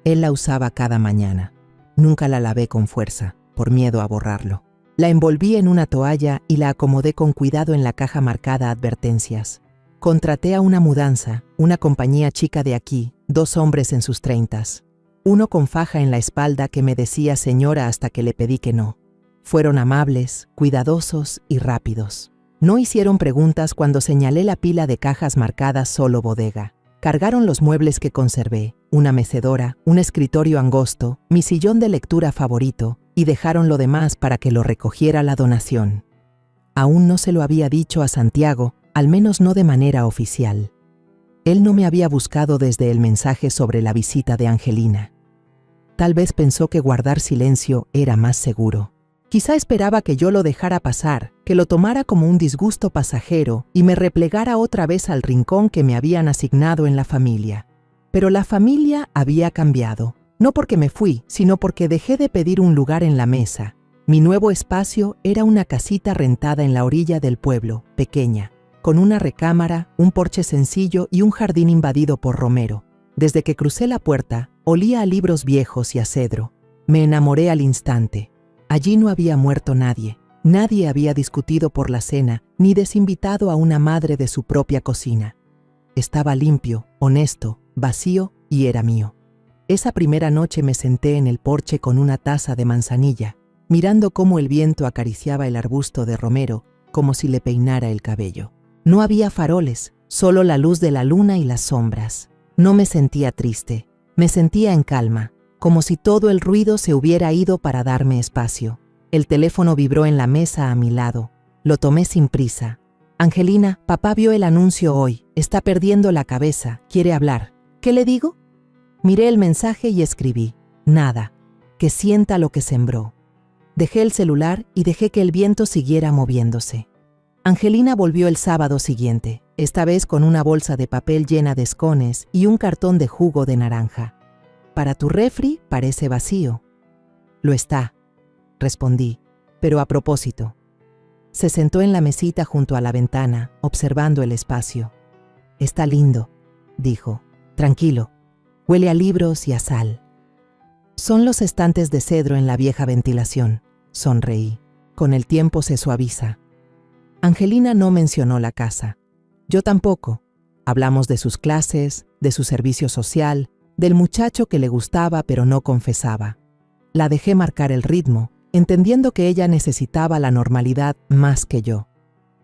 Él la usaba cada mañana. Nunca la lavé con fuerza, por miedo a borrarlo. La envolví en una toalla y la acomodé con cuidado en la caja marcada advertencias. Contraté a una mudanza, una compañía chica de aquí, 2 hombres en sus 30s. Uno con faja en la espalda que me decía señora hasta que le pedí que no. Fueron amables, cuidadosos y rápidos. No hicieron preguntas cuando señalé la pila de cajas marcadas solo bodega. Cargaron los muebles que conservé, una mecedora, un escritorio angosto, mi sillón de lectura favorito, y dejaron lo demás para que lo recogiera la donación. Aún no se lo había dicho a Santiago, al menos no de manera oficial. Él no me había buscado desde el mensaje sobre la visita de Angelina. Tal vez pensó que guardar silencio era más seguro. Quizá esperaba que yo lo dejara pasar, que lo tomara como un disgusto pasajero y me replegara otra vez al rincón que me habían asignado en la familia. Pero la familia había cambiado. No porque me fui, sino porque dejé de pedir un lugar en la mesa. Mi nuevo espacio era una casita rentada en la orilla del pueblo, pequeña, con una recámara, un porche sencillo y un jardín invadido por romero. Desde que crucé la puerta, olía a libros viejos y a cedro. Me enamoré al instante. Allí no había muerto nadie. Nadie había discutido por la cena, ni desinvitado a una madre de su propia cocina. Estaba limpio, honesto, vacío y era mío. Esa primera noche me senté en el porche con una taza de manzanilla, mirando cómo el viento acariciaba el arbusto de romero como si le peinara el cabello. No había faroles, solo la luz de la luna y las sombras. No me sentía triste, me sentía en calma, como si todo el ruido se hubiera ido para darme espacio. El teléfono vibró en la mesa a mi lado. Lo tomé sin prisa. Angelina, papá vio el anuncio hoy. Está perdiendo la cabeza. Quiere hablar. ¿Qué le digo? Miré el mensaje y escribí. Nada. Que sienta lo que sembró. Dejé el celular y dejé que el viento siguiera moviéndose. Angelina volvió el sábado siguiente, esta vez con una bolsa de papel llena de escones y un cartón de jugo de naranja. Para tu refri parece vacío. Lo está, respondí, pero a propósito. Se sentó en la mesita junto a la ventana, observando el espacio. Está lindo, dijo. Tranquilo, huele a libros y a sal. Son los estantes de cedro en la vieja ventilación, sonreí. Con el tiempo se suaviza. Angelina no mencionó la casa. Yo tampoco. Hablamos de sus clases, de su servicio social, del muchacho que le gustaba pero no confesaba. La dejé marcar el ritmo, entendiendo que ella necesitaba la normalidad más que yo.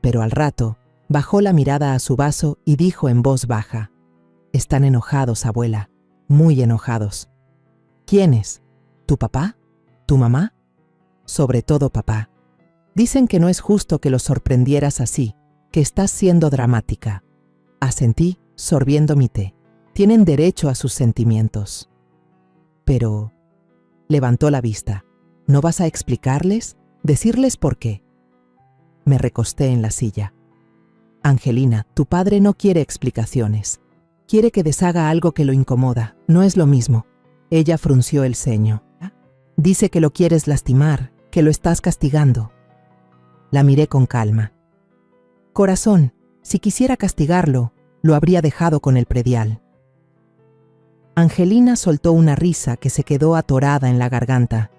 Pero al rato, bajó la mirada a su vaso y dijo en voz baja: «Están enojados, abuela, muy enojados». «¿Quiénes? ¿Tu papá? ¿Tu mamá?» «Sobre todo papá. Dicen que no es justo que los sorprendieras así, que estás siendo dramática». Asentí, sorbiendo mi té. Tienen derecho a sus sentimientos. Pero... levantó la vista. ¿No vas a explicarles? ¿Decirles por qué? Me recosté en la silla. Angelina, tu padre no quiere explicaciones. Quiere que deshaga algo que lo incomoda. No es lo mismo. Ella frunció el ceño. Dice que lo quieres lastimar, que lo estás castigando. La miré con calma. Corazón, si quisiera castigarlo, lo habría dejado con el predial. Angelina soltó una risa que se quedó atorada en la garganta,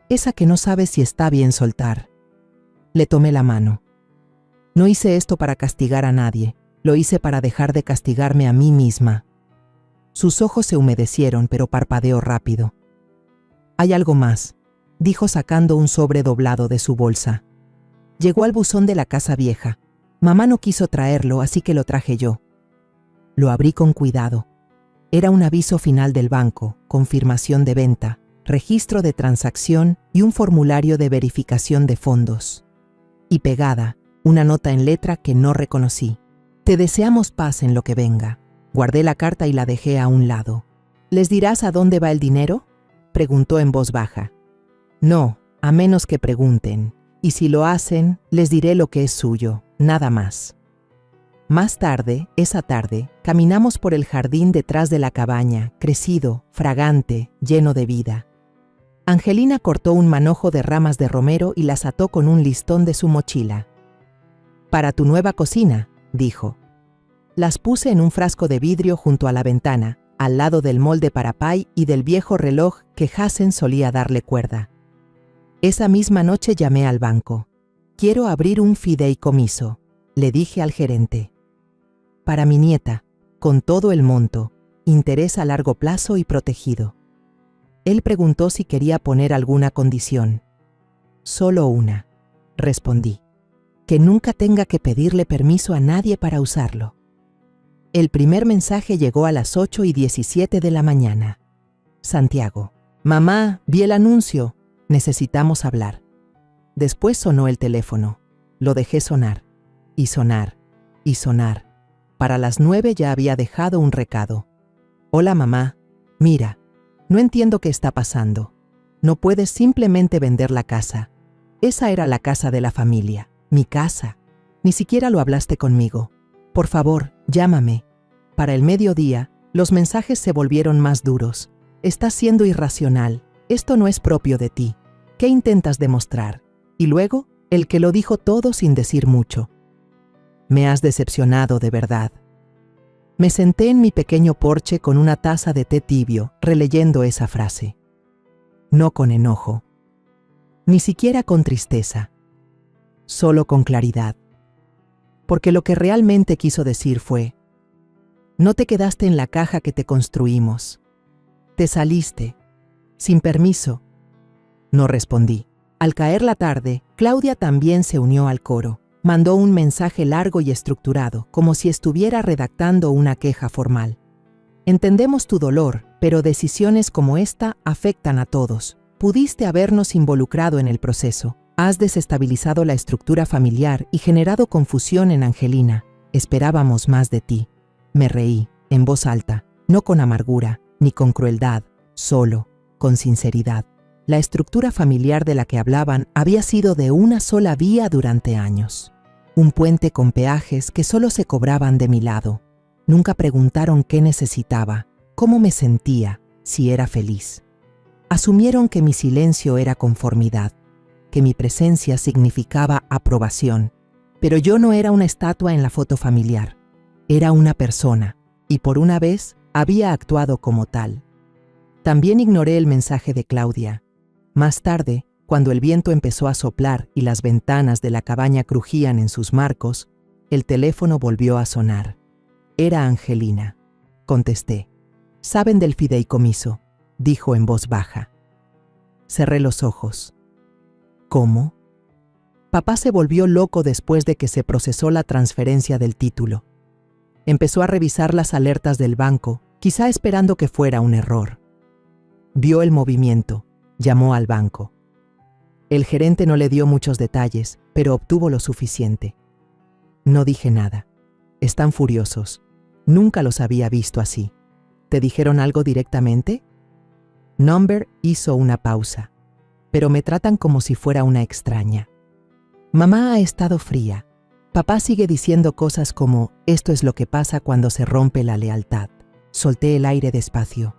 esa que no sabe si está bien soltar. Le tomé la mano. No hice esto para castigar a nadie, lo hice para dejar de castigarme a mí misma. Sus ojos se humedecieron, pero parpadeó rápido. Hay algo más, dijo sacando un sobre doblado de su bolsa. Llegó al buzón de la casa vieja. Mamá no quiso traerlo, así que lo traje yo. Lo abrí con cuidado. Era un aviso final del banco, confirmación de venta, registro de transacción y un formulario de verificación de fondos. Y pegada, una nota en letra que no reconocí. Te deseamos paz en lo que venga. Guardé la carta y la dejé a un lado. ¿Les dirás a dónde va el dinero?, preguntó en voz baja. No, a menos que pregunten. Y si lo hacen, les diré lo que es suyo, nada más. Más tarde, esa tarde, caminamos por el jardín detrás de la cabaña, crecido, fragante, lleno de vida. Angelina cortó un manojo de ramas de romero y las ató con un listón de su mochila. «Para tu nueva cocina», dijo. Las puse en un frasco de vidrio junto a la ventana, al lado del molde para pay y del viejo reloj que Hassen solía darle cuerda. Esa misma noche llamé al banco. «Quiero abrir un fideicomiso», le dije al gerente. «Para mi nieta, con todo el monto, interés a largo plazo y protegido». Él preguntó si quería poner alguna condición. «Solo una», respondí. «Que nunca tenga que pedirle permiso a nadie para usarlo». El primer mensaje llegó a las 8:17 de la mañana. Santiago. «Mamá, vi el anuncio. Necesitamos hablar». Después sonó el teléfono. Lo dejé sonar. Y sonar. Y sonar. Para las 9 ya había dejado un recado. «Hola mamá. Mira, no entiendo qué está pasando. No puedes simplemente vender la casa. Esa era la casa de la familia. Mi casa. Ni siquiera lo hablaste conmigo. Por favor, llámame». Para el mediodía, los mensajes se volvieron más duros. Estás siendo irracional. Esto no es propio de ti. ¿Qué intentas demostrar? Y luego, el que lo dijo todo sin decir mucho. Me has decepcionado de verdad. Me senté en mi pequeño porche con una taza de té tibio, releyendo esa frase. No con enojo, ni siquiera con tristeza, solo con claridad. Porque lo que realmente quiso decir fue: no te quedaste en la caja que te construimos. Te saliste, sin permiso. No respondí. Al caer la tarde, Claudia también se unió al coro. Mandó un mensaje largo y estructurado, como si estuviera redactando una queja formal. Entendemos tu dolor, pero decisiones como esta afectan a todos. Pudiste habernos involucrado en el proceso. Has desestabilizado la estructura familiar y generado confusión en Angelina. Esperábamos más de ti. Me reí, en voz alta, no con amargura, ni con crueldad, solo, con sinceridad. La estructura familiar de la que hablaban había sido de una sola vía durante años. Un puente con peajes que solo se cobraban de mi lado. Nunca preguntaron qué necesitaba, cómo me sentía, si era feliz. Asumieron que mi silencio era conformidad, que mi presencia significaba aprobación. Pero yo no era una estatua en la foto familiar. Era una persona, y por una vez había actuado como tal. También ignoré el mensaje de Claudia. Más tarde, cuando el viento empezó a soplar y las ventanas de la cabaña crujían en sus marcos, el teléfono volvió a sonar. Era Angelina. Contesté. «¿Saben del fideicomiso?», dijo en voz baja. Cerré los ojos. ¿Cómo? Papá se volvió loco después de que se procesó la transferencia del título. Empezó a revisar las alertas del banco, quizá esperando que fuera un error. Vio el movimiento. Llamó al banco. El gerente no le dio muchos detalles, pero obtuvo lo suficiente. No dije nada. Están furiosos. Nunca los había visto así. ¿Te dijeron algo directamente? Number hizo una pausa, pero me tratan como si fuera una extraña. Mamá ha estado fría. Papá sigue diciendo cosas como: esto es lo que pasa cuando se rompe la lealtad. Solté el aire despacio.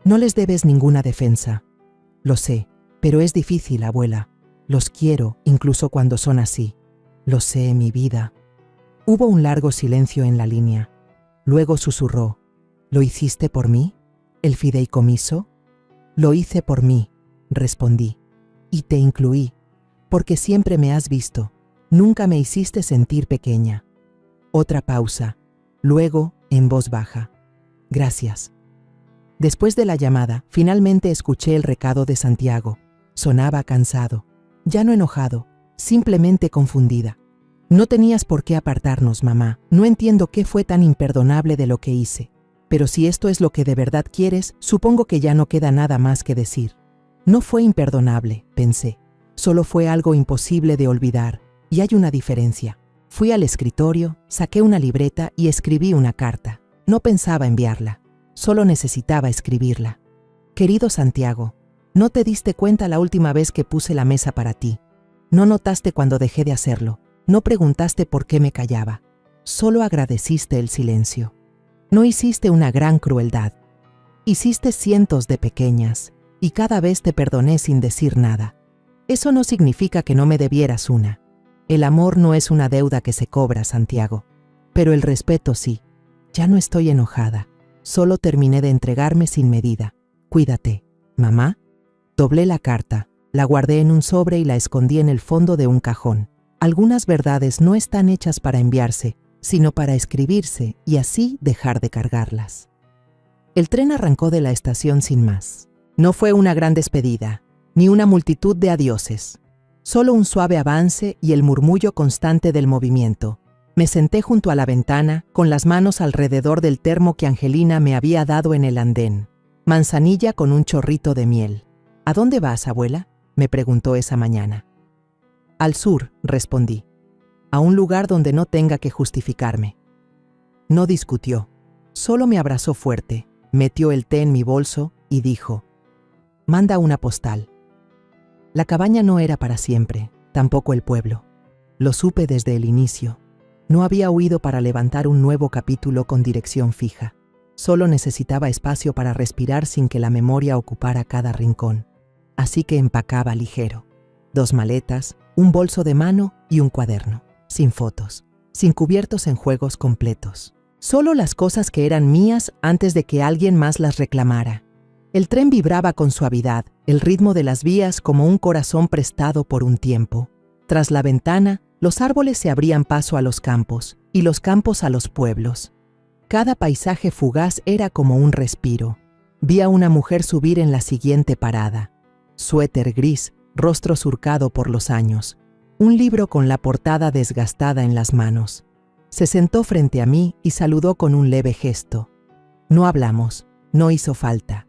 No les debes ninguna defensa. Lo sé, pero es difícil, abuela. Los quiero, incluso cuando son así. Lo sé, mi vida. Hubo un largo silencio en la línea. Luego susurró: ¿Lo hiciste por mí? ¿El fideicomiso? Lo hice por mí, respondí. Y te incluí, porque siempre me has visto. Nunca me hiciste sentir pequeña. Otra pausa. Luego, en voz baja: gracias. Después de la llamada, finalmente escuché el recado de Santiago. Sonaba cansado, ya no enojado, simplemente confundida. No tenías por qué apartarnos, mamá. No entiendo qué fue tan imperdonable de lo que hice. Pero si esto es lo que de verdad quieres, supongo que ya no queda nada más que decir. No fue imperdonable, pensé. Solo fue algo imposible de olvidar. Y hay una diferencia. Fui al escritorio, saqué una libreta y escribí una carta. No pensaba enviarla. Solo necesitaba escribirla. Querido Santiago, no te diste cuenta la última vez que puse la mesa para ti. No notaste cuando dejé de hacerlo. No preguntaste por qué me callaba. Solo agradeciste el silencio. No hiciste una gran crueldad. Hiciste cientos de pequeñas, y cada vez te perdoné sin decir nada. Eso no significa que no me debieras una. El amor no es una deuda que se cobra, Santiago. Pero el respeto sí. Ya no estoy enojada. Solo terminé de entregarme sin medida. Cuídate, mamá. Doblé la carta, la guardé en un sobre y la escondí en el fondo de un cajón. Algunas verdades no están hechas para enviarse, sino para escribirse y así dejar de cargarlas. El tren arrancó de la estación sin más. No fue una gran despedida, ni una multitud de adioses. Solo un suave avance y el murmullo constante del movimiento. Me senté junto a la ventana, con las manos alrededor del termo que Angelina me había dado en el andén. Manzanilla con un chorrito de miel. ¿A dónde vas, abuela?, me preguntó esa mañana. Al sur, respondí. A un lugar donde no tenga que justificarme. No discutió. Solo me abrazó fuerte, metió el té en mi bolso y dijo: manda una postal. La cabaña no era para siempre, tampoco el pueblo. Lo supe desde el inicio. No había huido para levantar un nuevo capítulo con dirección fija. Solo necesitaba espacio para respirar sin que la memoria ocupara cada rincón. Así que empacaba ligero. 2 maletas, un bolso de mano y un cuaderno. Sin fotos, sin cubiertos en juegos completos. Solo las cosas que eran mías antes de que alguien más las reclamara. El tren vibraba con suavidad, el ritmo de las vías como un corazón prestado por un tiempo. Tras la ventana, los árboles se abrían paso a los campos, y los campos a los pueblos. Cada paisaje fugaz era como un respiro. Vi a una mujer subir en la siguiente parada. Suéter gris, rostro surcado por los años. Un libro con la portada desgastada en las manos. Se sentó frente a mí y saludó con un leve gesto. No hablamos, no hizo falta.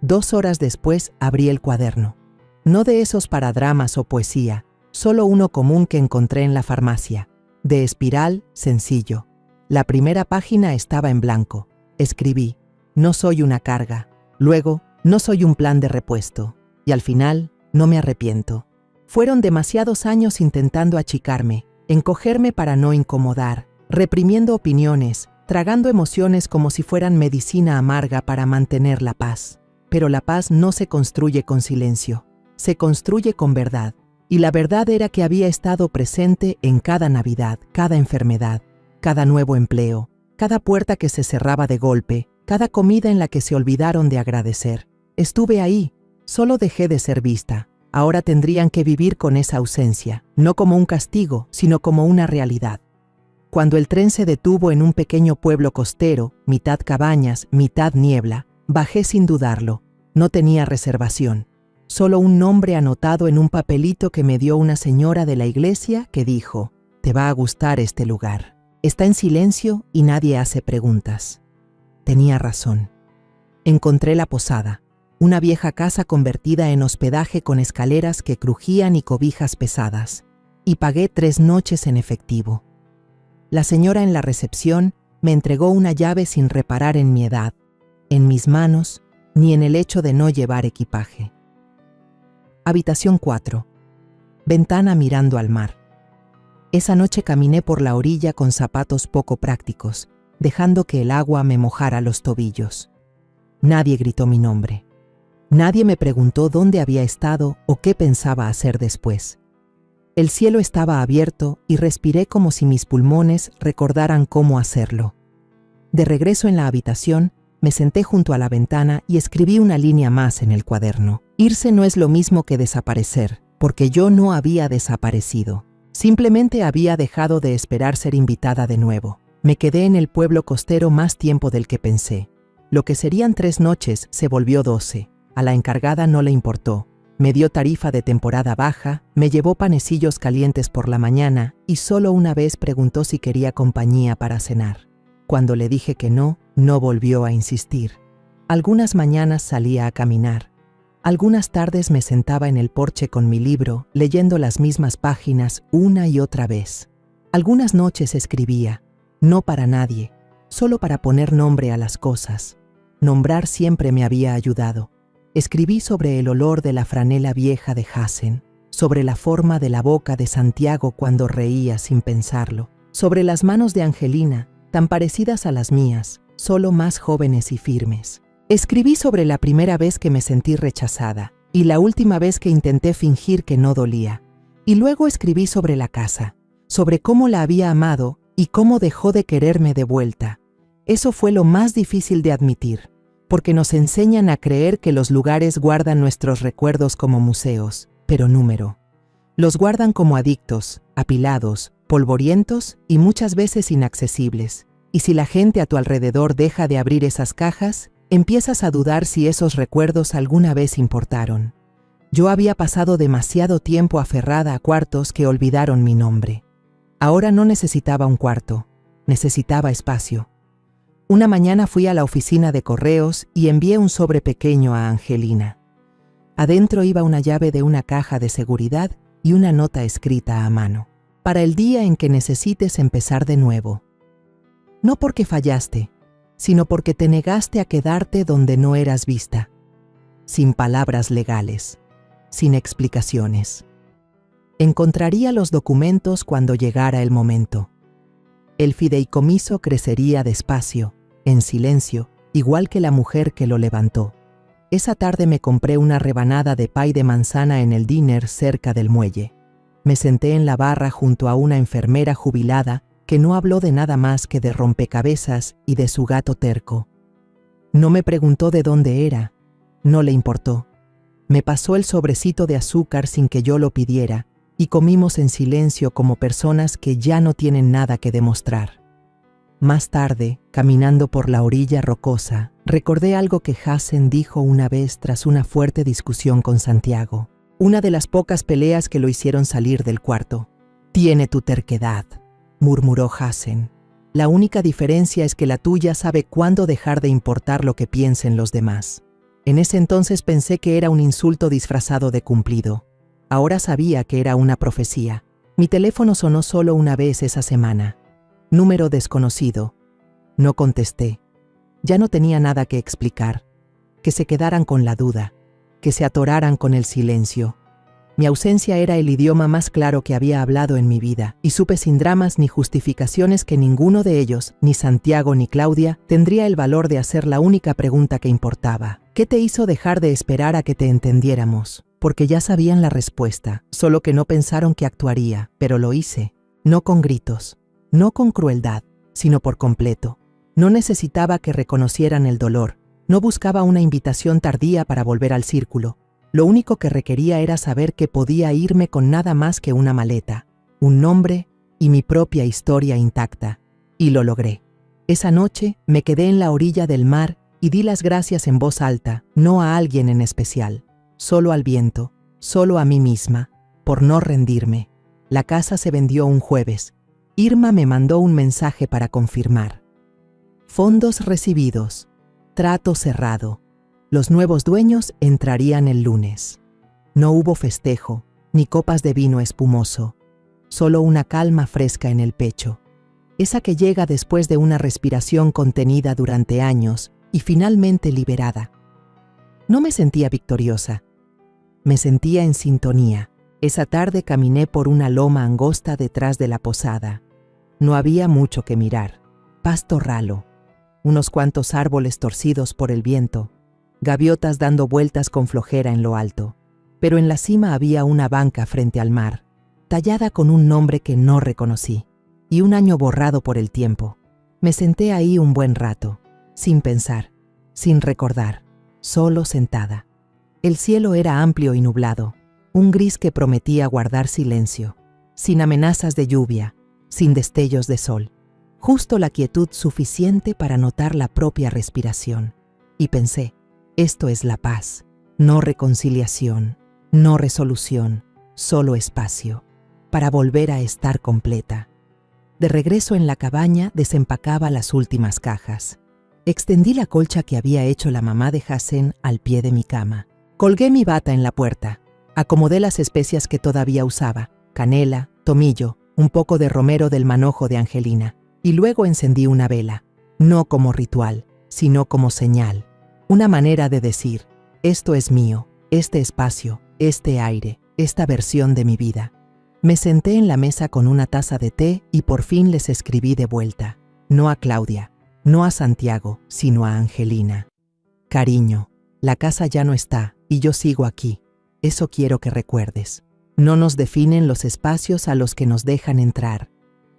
2 horas después abrí el cuaderno. No de esos para dramas o poesía, solo uno común que encontré en la farmacia. De espiral, sencillo. La primera página estaba en blanco. Escribí, no soy una carga. Luego, no soy un plan de repuesto. Y al final, no me arrepiento. Fueron demasiados años intentando achicarme, encogerme para no incomodar, reprimiendo opiniones, tragando emociones como si fueran medicina amarga para mantener la paz. Pero la paz no se construye con silencio, se construye con verdad. Y la verdad era que había estado presente en cada Navidad, cada enfermedad, cada nuevo empleo, cada puerta que se cerraba de golpe, cada comida en la que se olvidaron de agradecer. Estuve ahí, solo dejé de ser vista. Ahora tendrían que vivir con esa ausencia, no como un castigo, sino como una realidad. Cuando el tren se detuvo en un pequeño pueblo costero, mitad cabañas, mitad niebla, bajé sin dudarlo. No tenía reservación. Solo un nombre anotado en un papelito que me dio una señora de la iglesia que dijo, «Te va a gustar este lugar. Está en silencio y nadie hace preguntas». Tenía razón. Encontré la posada, una vieja casa convertida en hospedaje con escaleras que crujían y cobijas pesadas, y pagué 3 noches en efectivo. La señora en la recepción me entregó una llave sin reparar en mi edad, en mis manos, ni en el hecho de no llevar equipaje. Habitación 4. Ventana mirando al mar. Esa noche caminé por la orilla con zapatos poco prácticos, dejando que el agua me mojara los tobillos. Nadie gritó mi nombre. Nadie me preguntó dónde había estado o qué pensaba hacer después. El cielo estaba abierto y respiré como si mis pulmones recordaran cómo hacerlo. De regreso en la habitación, me senté junto a la ventana y escribí una línea más en el cuaderno. Irse no es lo mismo que desaparecer, porque yo no había desaparecido. Simplemente había dejado de esperar ser invitada de nuevo. Me quedé en el pueblo costero más tiempo del que pensé. Lo que serían 3 noches se volvió 12. A la encargada no le importó. Me dio tarifa de temporada baja, me llevó panecillos calientes por la mañana y solo una vez preguntó si quería compañía para cenar. Cuando le dije que no, no volvió a insistir. Algunas mañanas salía a caminar. Algunas tardes me sentaba en el porche con mi libro, leyendo las mismas páginas una y otra vez. Algunas noches escribía, no para nadie, solo para poner nombre a las cosas. Nombrar siempre me había ayudado. Escribí sobre el olor de la franela vieja de Hassen, sobre la forma de la boca de Santiago cuando reía sin pensarlo, sobre las manos de Angelina, tan parecidas a las mías, solo más jóvenes y firmes. Escribí sobre la primera vez que me sentí rechazada y la última vez que intenté fingir que no dolía. Y luego escribí sobre la casa, sobre cómo la había amado y cómo dejó de quererme de vuelta. Eso fue lo más difícil de admitir, porque nos enseñan a creer que los lugares guardan nuestros recuerdos como museos, pero número. Los guardan como adictos, apilados, polvorientos y muchas veces inaccesibles. Y si la gente a tu alrededor deja de abrir esas cajas, empiezas a dudar si esos recuerdos alguna vez importaron. Yo había pasado demasiado tiempo aferrada a cuartos que olvidaron mi nombre. Ahora no necesitaba un cuarto, necesitaba espacio. Una mañana fui a la oficina de correos y envié un sobre pequeño a Angelina. Adentro iba una llave de una caja de seguridad y una nota escrita a mano. Para el día en que necesites empezar de nuevo. No porque fallaste, sino porque te negaste a quedarte donde no eras vista. Sin palabras legales, sin explicaciones. Encontraría los documentos cuando llegara el momento. El fideicomiso crecería despacio, en silencio, igual que la mujer que lo levantó. Esa tarde me compré una rebanada de pay de manzana en el diner cerca del muelle. Me senté en la barra junto a una enfermera jubilada que no habló de nada más que de rompecabezas y de su gato terco. No me preguntó de dónde era, no le importó. Me pasó el sobrecito de azúcar sin que yo lo pidiera y comimos en silencio como personas que ya no tienen nada que demostrar. Más tarde, caminando por la orilla rocosa, recordé algo que Hassen dijo una vez tras una fuerte discusión con Santiago, una de las pocas peleas que lo hicieron salir del cuarto. «Tiene tu terquedad», murmuró Hassen. «La única diferencia es que la tuya sabe cuándo dejar de importar lo que piensen los demás». En ese entonces pensé que era un insulto disfrazado de cumplido. Ahora sabía que era una profecía. Mi teléfono sonó solo una vez esa semana. Número desconocido. No contesté. Ya no tenía nada que explicar. Que se quedaran con la duda. Que se atoraran con el silencio. Mi ausencia era el idioma más claro que había hablado en mi vida, y supe sin dramas ni justificaciones que ninguno de ellos, ni Santiago ni Claudia, tendría el valor de hacer la única pregunta que importaba. ¿Qué te hizo dejar de esperar a que te entendiéramos? Porque ya sabían la respuesta, solo que no pensaron que actuaría, pero lo hice. No con gritos, no con crueldad, sino por completo. No necesitaba que reconocieran el dolor, no buscaba una invitación tardía para volver al círculo. Lo único que requería era saber que podía irme con nada más que una maleta, un nombre y mi propia historia intacta. Y lo logré. Esa noche me quedé en la orilla del mar y di las gracias en voz alta, no a alguien en especial, solo al viento, solo a mí misma, por no rendirme. La casa se vendió un jueves. Irma me mandó un mensaje para confirmar. Fondos recibidos. Trato cerrado. Los nuevos dueños entrarían el lunes. No hubo festejo, ni copas de vino espumoso, solo una calma fresca en el pecho, esa que llega después de una respiración contenida durante años y finalmente liberada. No me sentía victoriosa, me sentía en sintonía. Esa tarde caminé por una loma angosta detrás de la posada. No había mucho que mirar, pasto ralo, unos cuantos árboles torcidos por el viento, gaviotas dando vueltas con flojera en lo alto, pero en la cima había una banca frente al mar, tallada con un nombre que no reconocí, y un año borrado por el tiempo. Me senté ahí un buen rato, sin pensar, sin recordar, solo sentada. El cielo era amplio y nublado, un gris que prometía guardar silencio, sin amenazas de lluvia, sin destellos de sol, justo la quietud suficiente para notar la propia respiración. Y pensé, esto es la paz, no reconciliación, no resolución, solo espacio, para volver a estar completa. De regreso en la cabaña desempacaba las últimas cajas. Extendí la colcha que había hecho la mamá de Hassen al pie de mi cama. Colgué mi bata en la puerta, acomodé las especias que todavía usaba, canela, tomillo, un poco de romero del manojo de Angelina, y luego encendí una vela, no como ritual, sino como señal. Una manera de decir, esto es mío, este espacio, este aire, esta versión de mi vida. Me senté en la mesa con una taza de té y por fin les escribí de vuelta. No a Claudia, no a Santiago, sino a Angelina. Cariño, la casa ya no está y yo sigo aquí. Eso quiero que recuerdes. No nos definen los espacios a los que nos dejan entrar.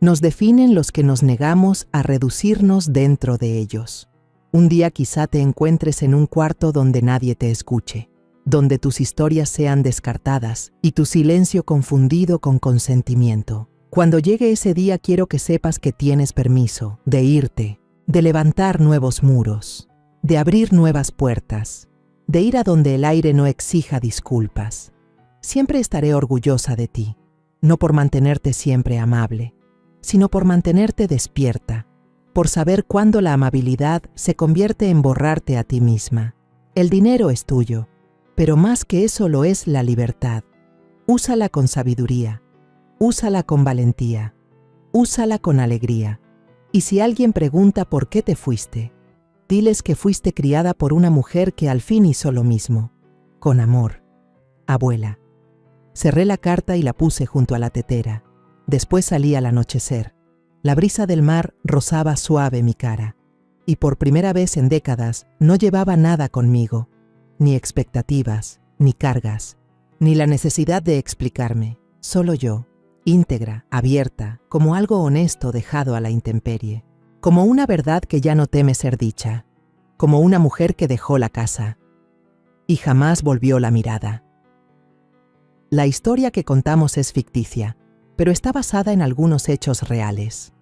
Nos definen los que nos negamos a reducirnos dentro de ellos. Un día quizá te encuentres en un cuarto donde nadie te escuche, donde tus historias sean descartadas y tu silencio confundido con consentimiento. Cuando llegue ese día quiero que sepas que tienes permiso de irte, de levantar nuevos muros, de abrir nuevas puertas, de ir a donde el aire no exija disculpas. Siempre estaré orgullosa de ti, no por mantenerte siempre amable, sino por mantenerte despierta, por saber cuándo la amabilidad se convierte en borrarte a ti misma. El dinero es tuyo, pero más que eso lo es la libertad. Úsala con sabiduría, úsala con valentía, úsala con alegría. Y si alguien pregunta por qué te fuiste, diles que fuiste criada por una mujer que al fin hizo lo mismo, con amor. Abuela. Cerré la carta y la puse junto a la tetera. Después salí al anochecer. La brisa del mar rozaba suave mi cara. y por primera vez en décadas no llevaba nada conmigo, ni expectativas, ni cargas, ni la necesidad de explicarme, solo yo, íntegra, abierta, como algo honesto dejado a la intemperie, como una verdad que ya no teme ser dicha, como una mujer que dejó la casa y jamás volvió la mirada. La historia que contamos es ficticia, pero está basada en algunos hechos reales.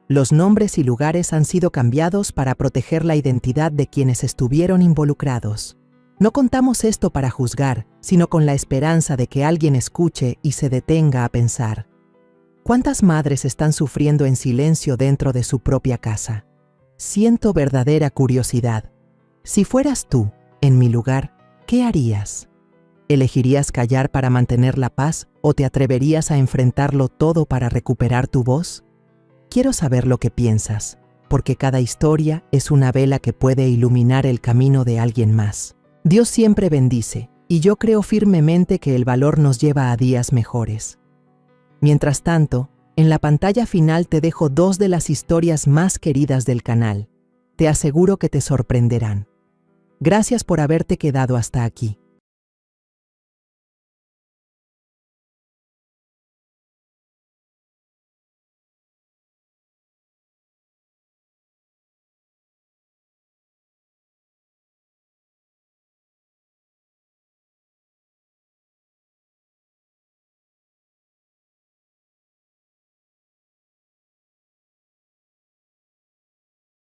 Los nombres y lugares han sido cambiados para proteger la identidad de quienes estuvieron involucrados. No contamos esto para juzgar, sino con la esperanza de que alguien escuche y se detenga a pensar. ¿Cuántas madres están sufriendo en silencio dentro de su propia casa? Siento verdadera curiosidad. Si fueras tú, en mi lugar, ¿qué harías? ¿Elegirías callar para mantener la paz o te atreverías a enfrentarlo todo para recuperar tu voz? Quiero saber lo que piensas, porque cada historia es una vela que puede iluminar el camino de alguien más. Dios siempre bendice, y yo creo firmemente que el valor nos lleva a días mejores. Mientras tanto, en la pantalla final te dejo 2 de las historias más queridas del canal. Te aseguro que te sorprenderán. Gracias por haberte quedado hasta aquí.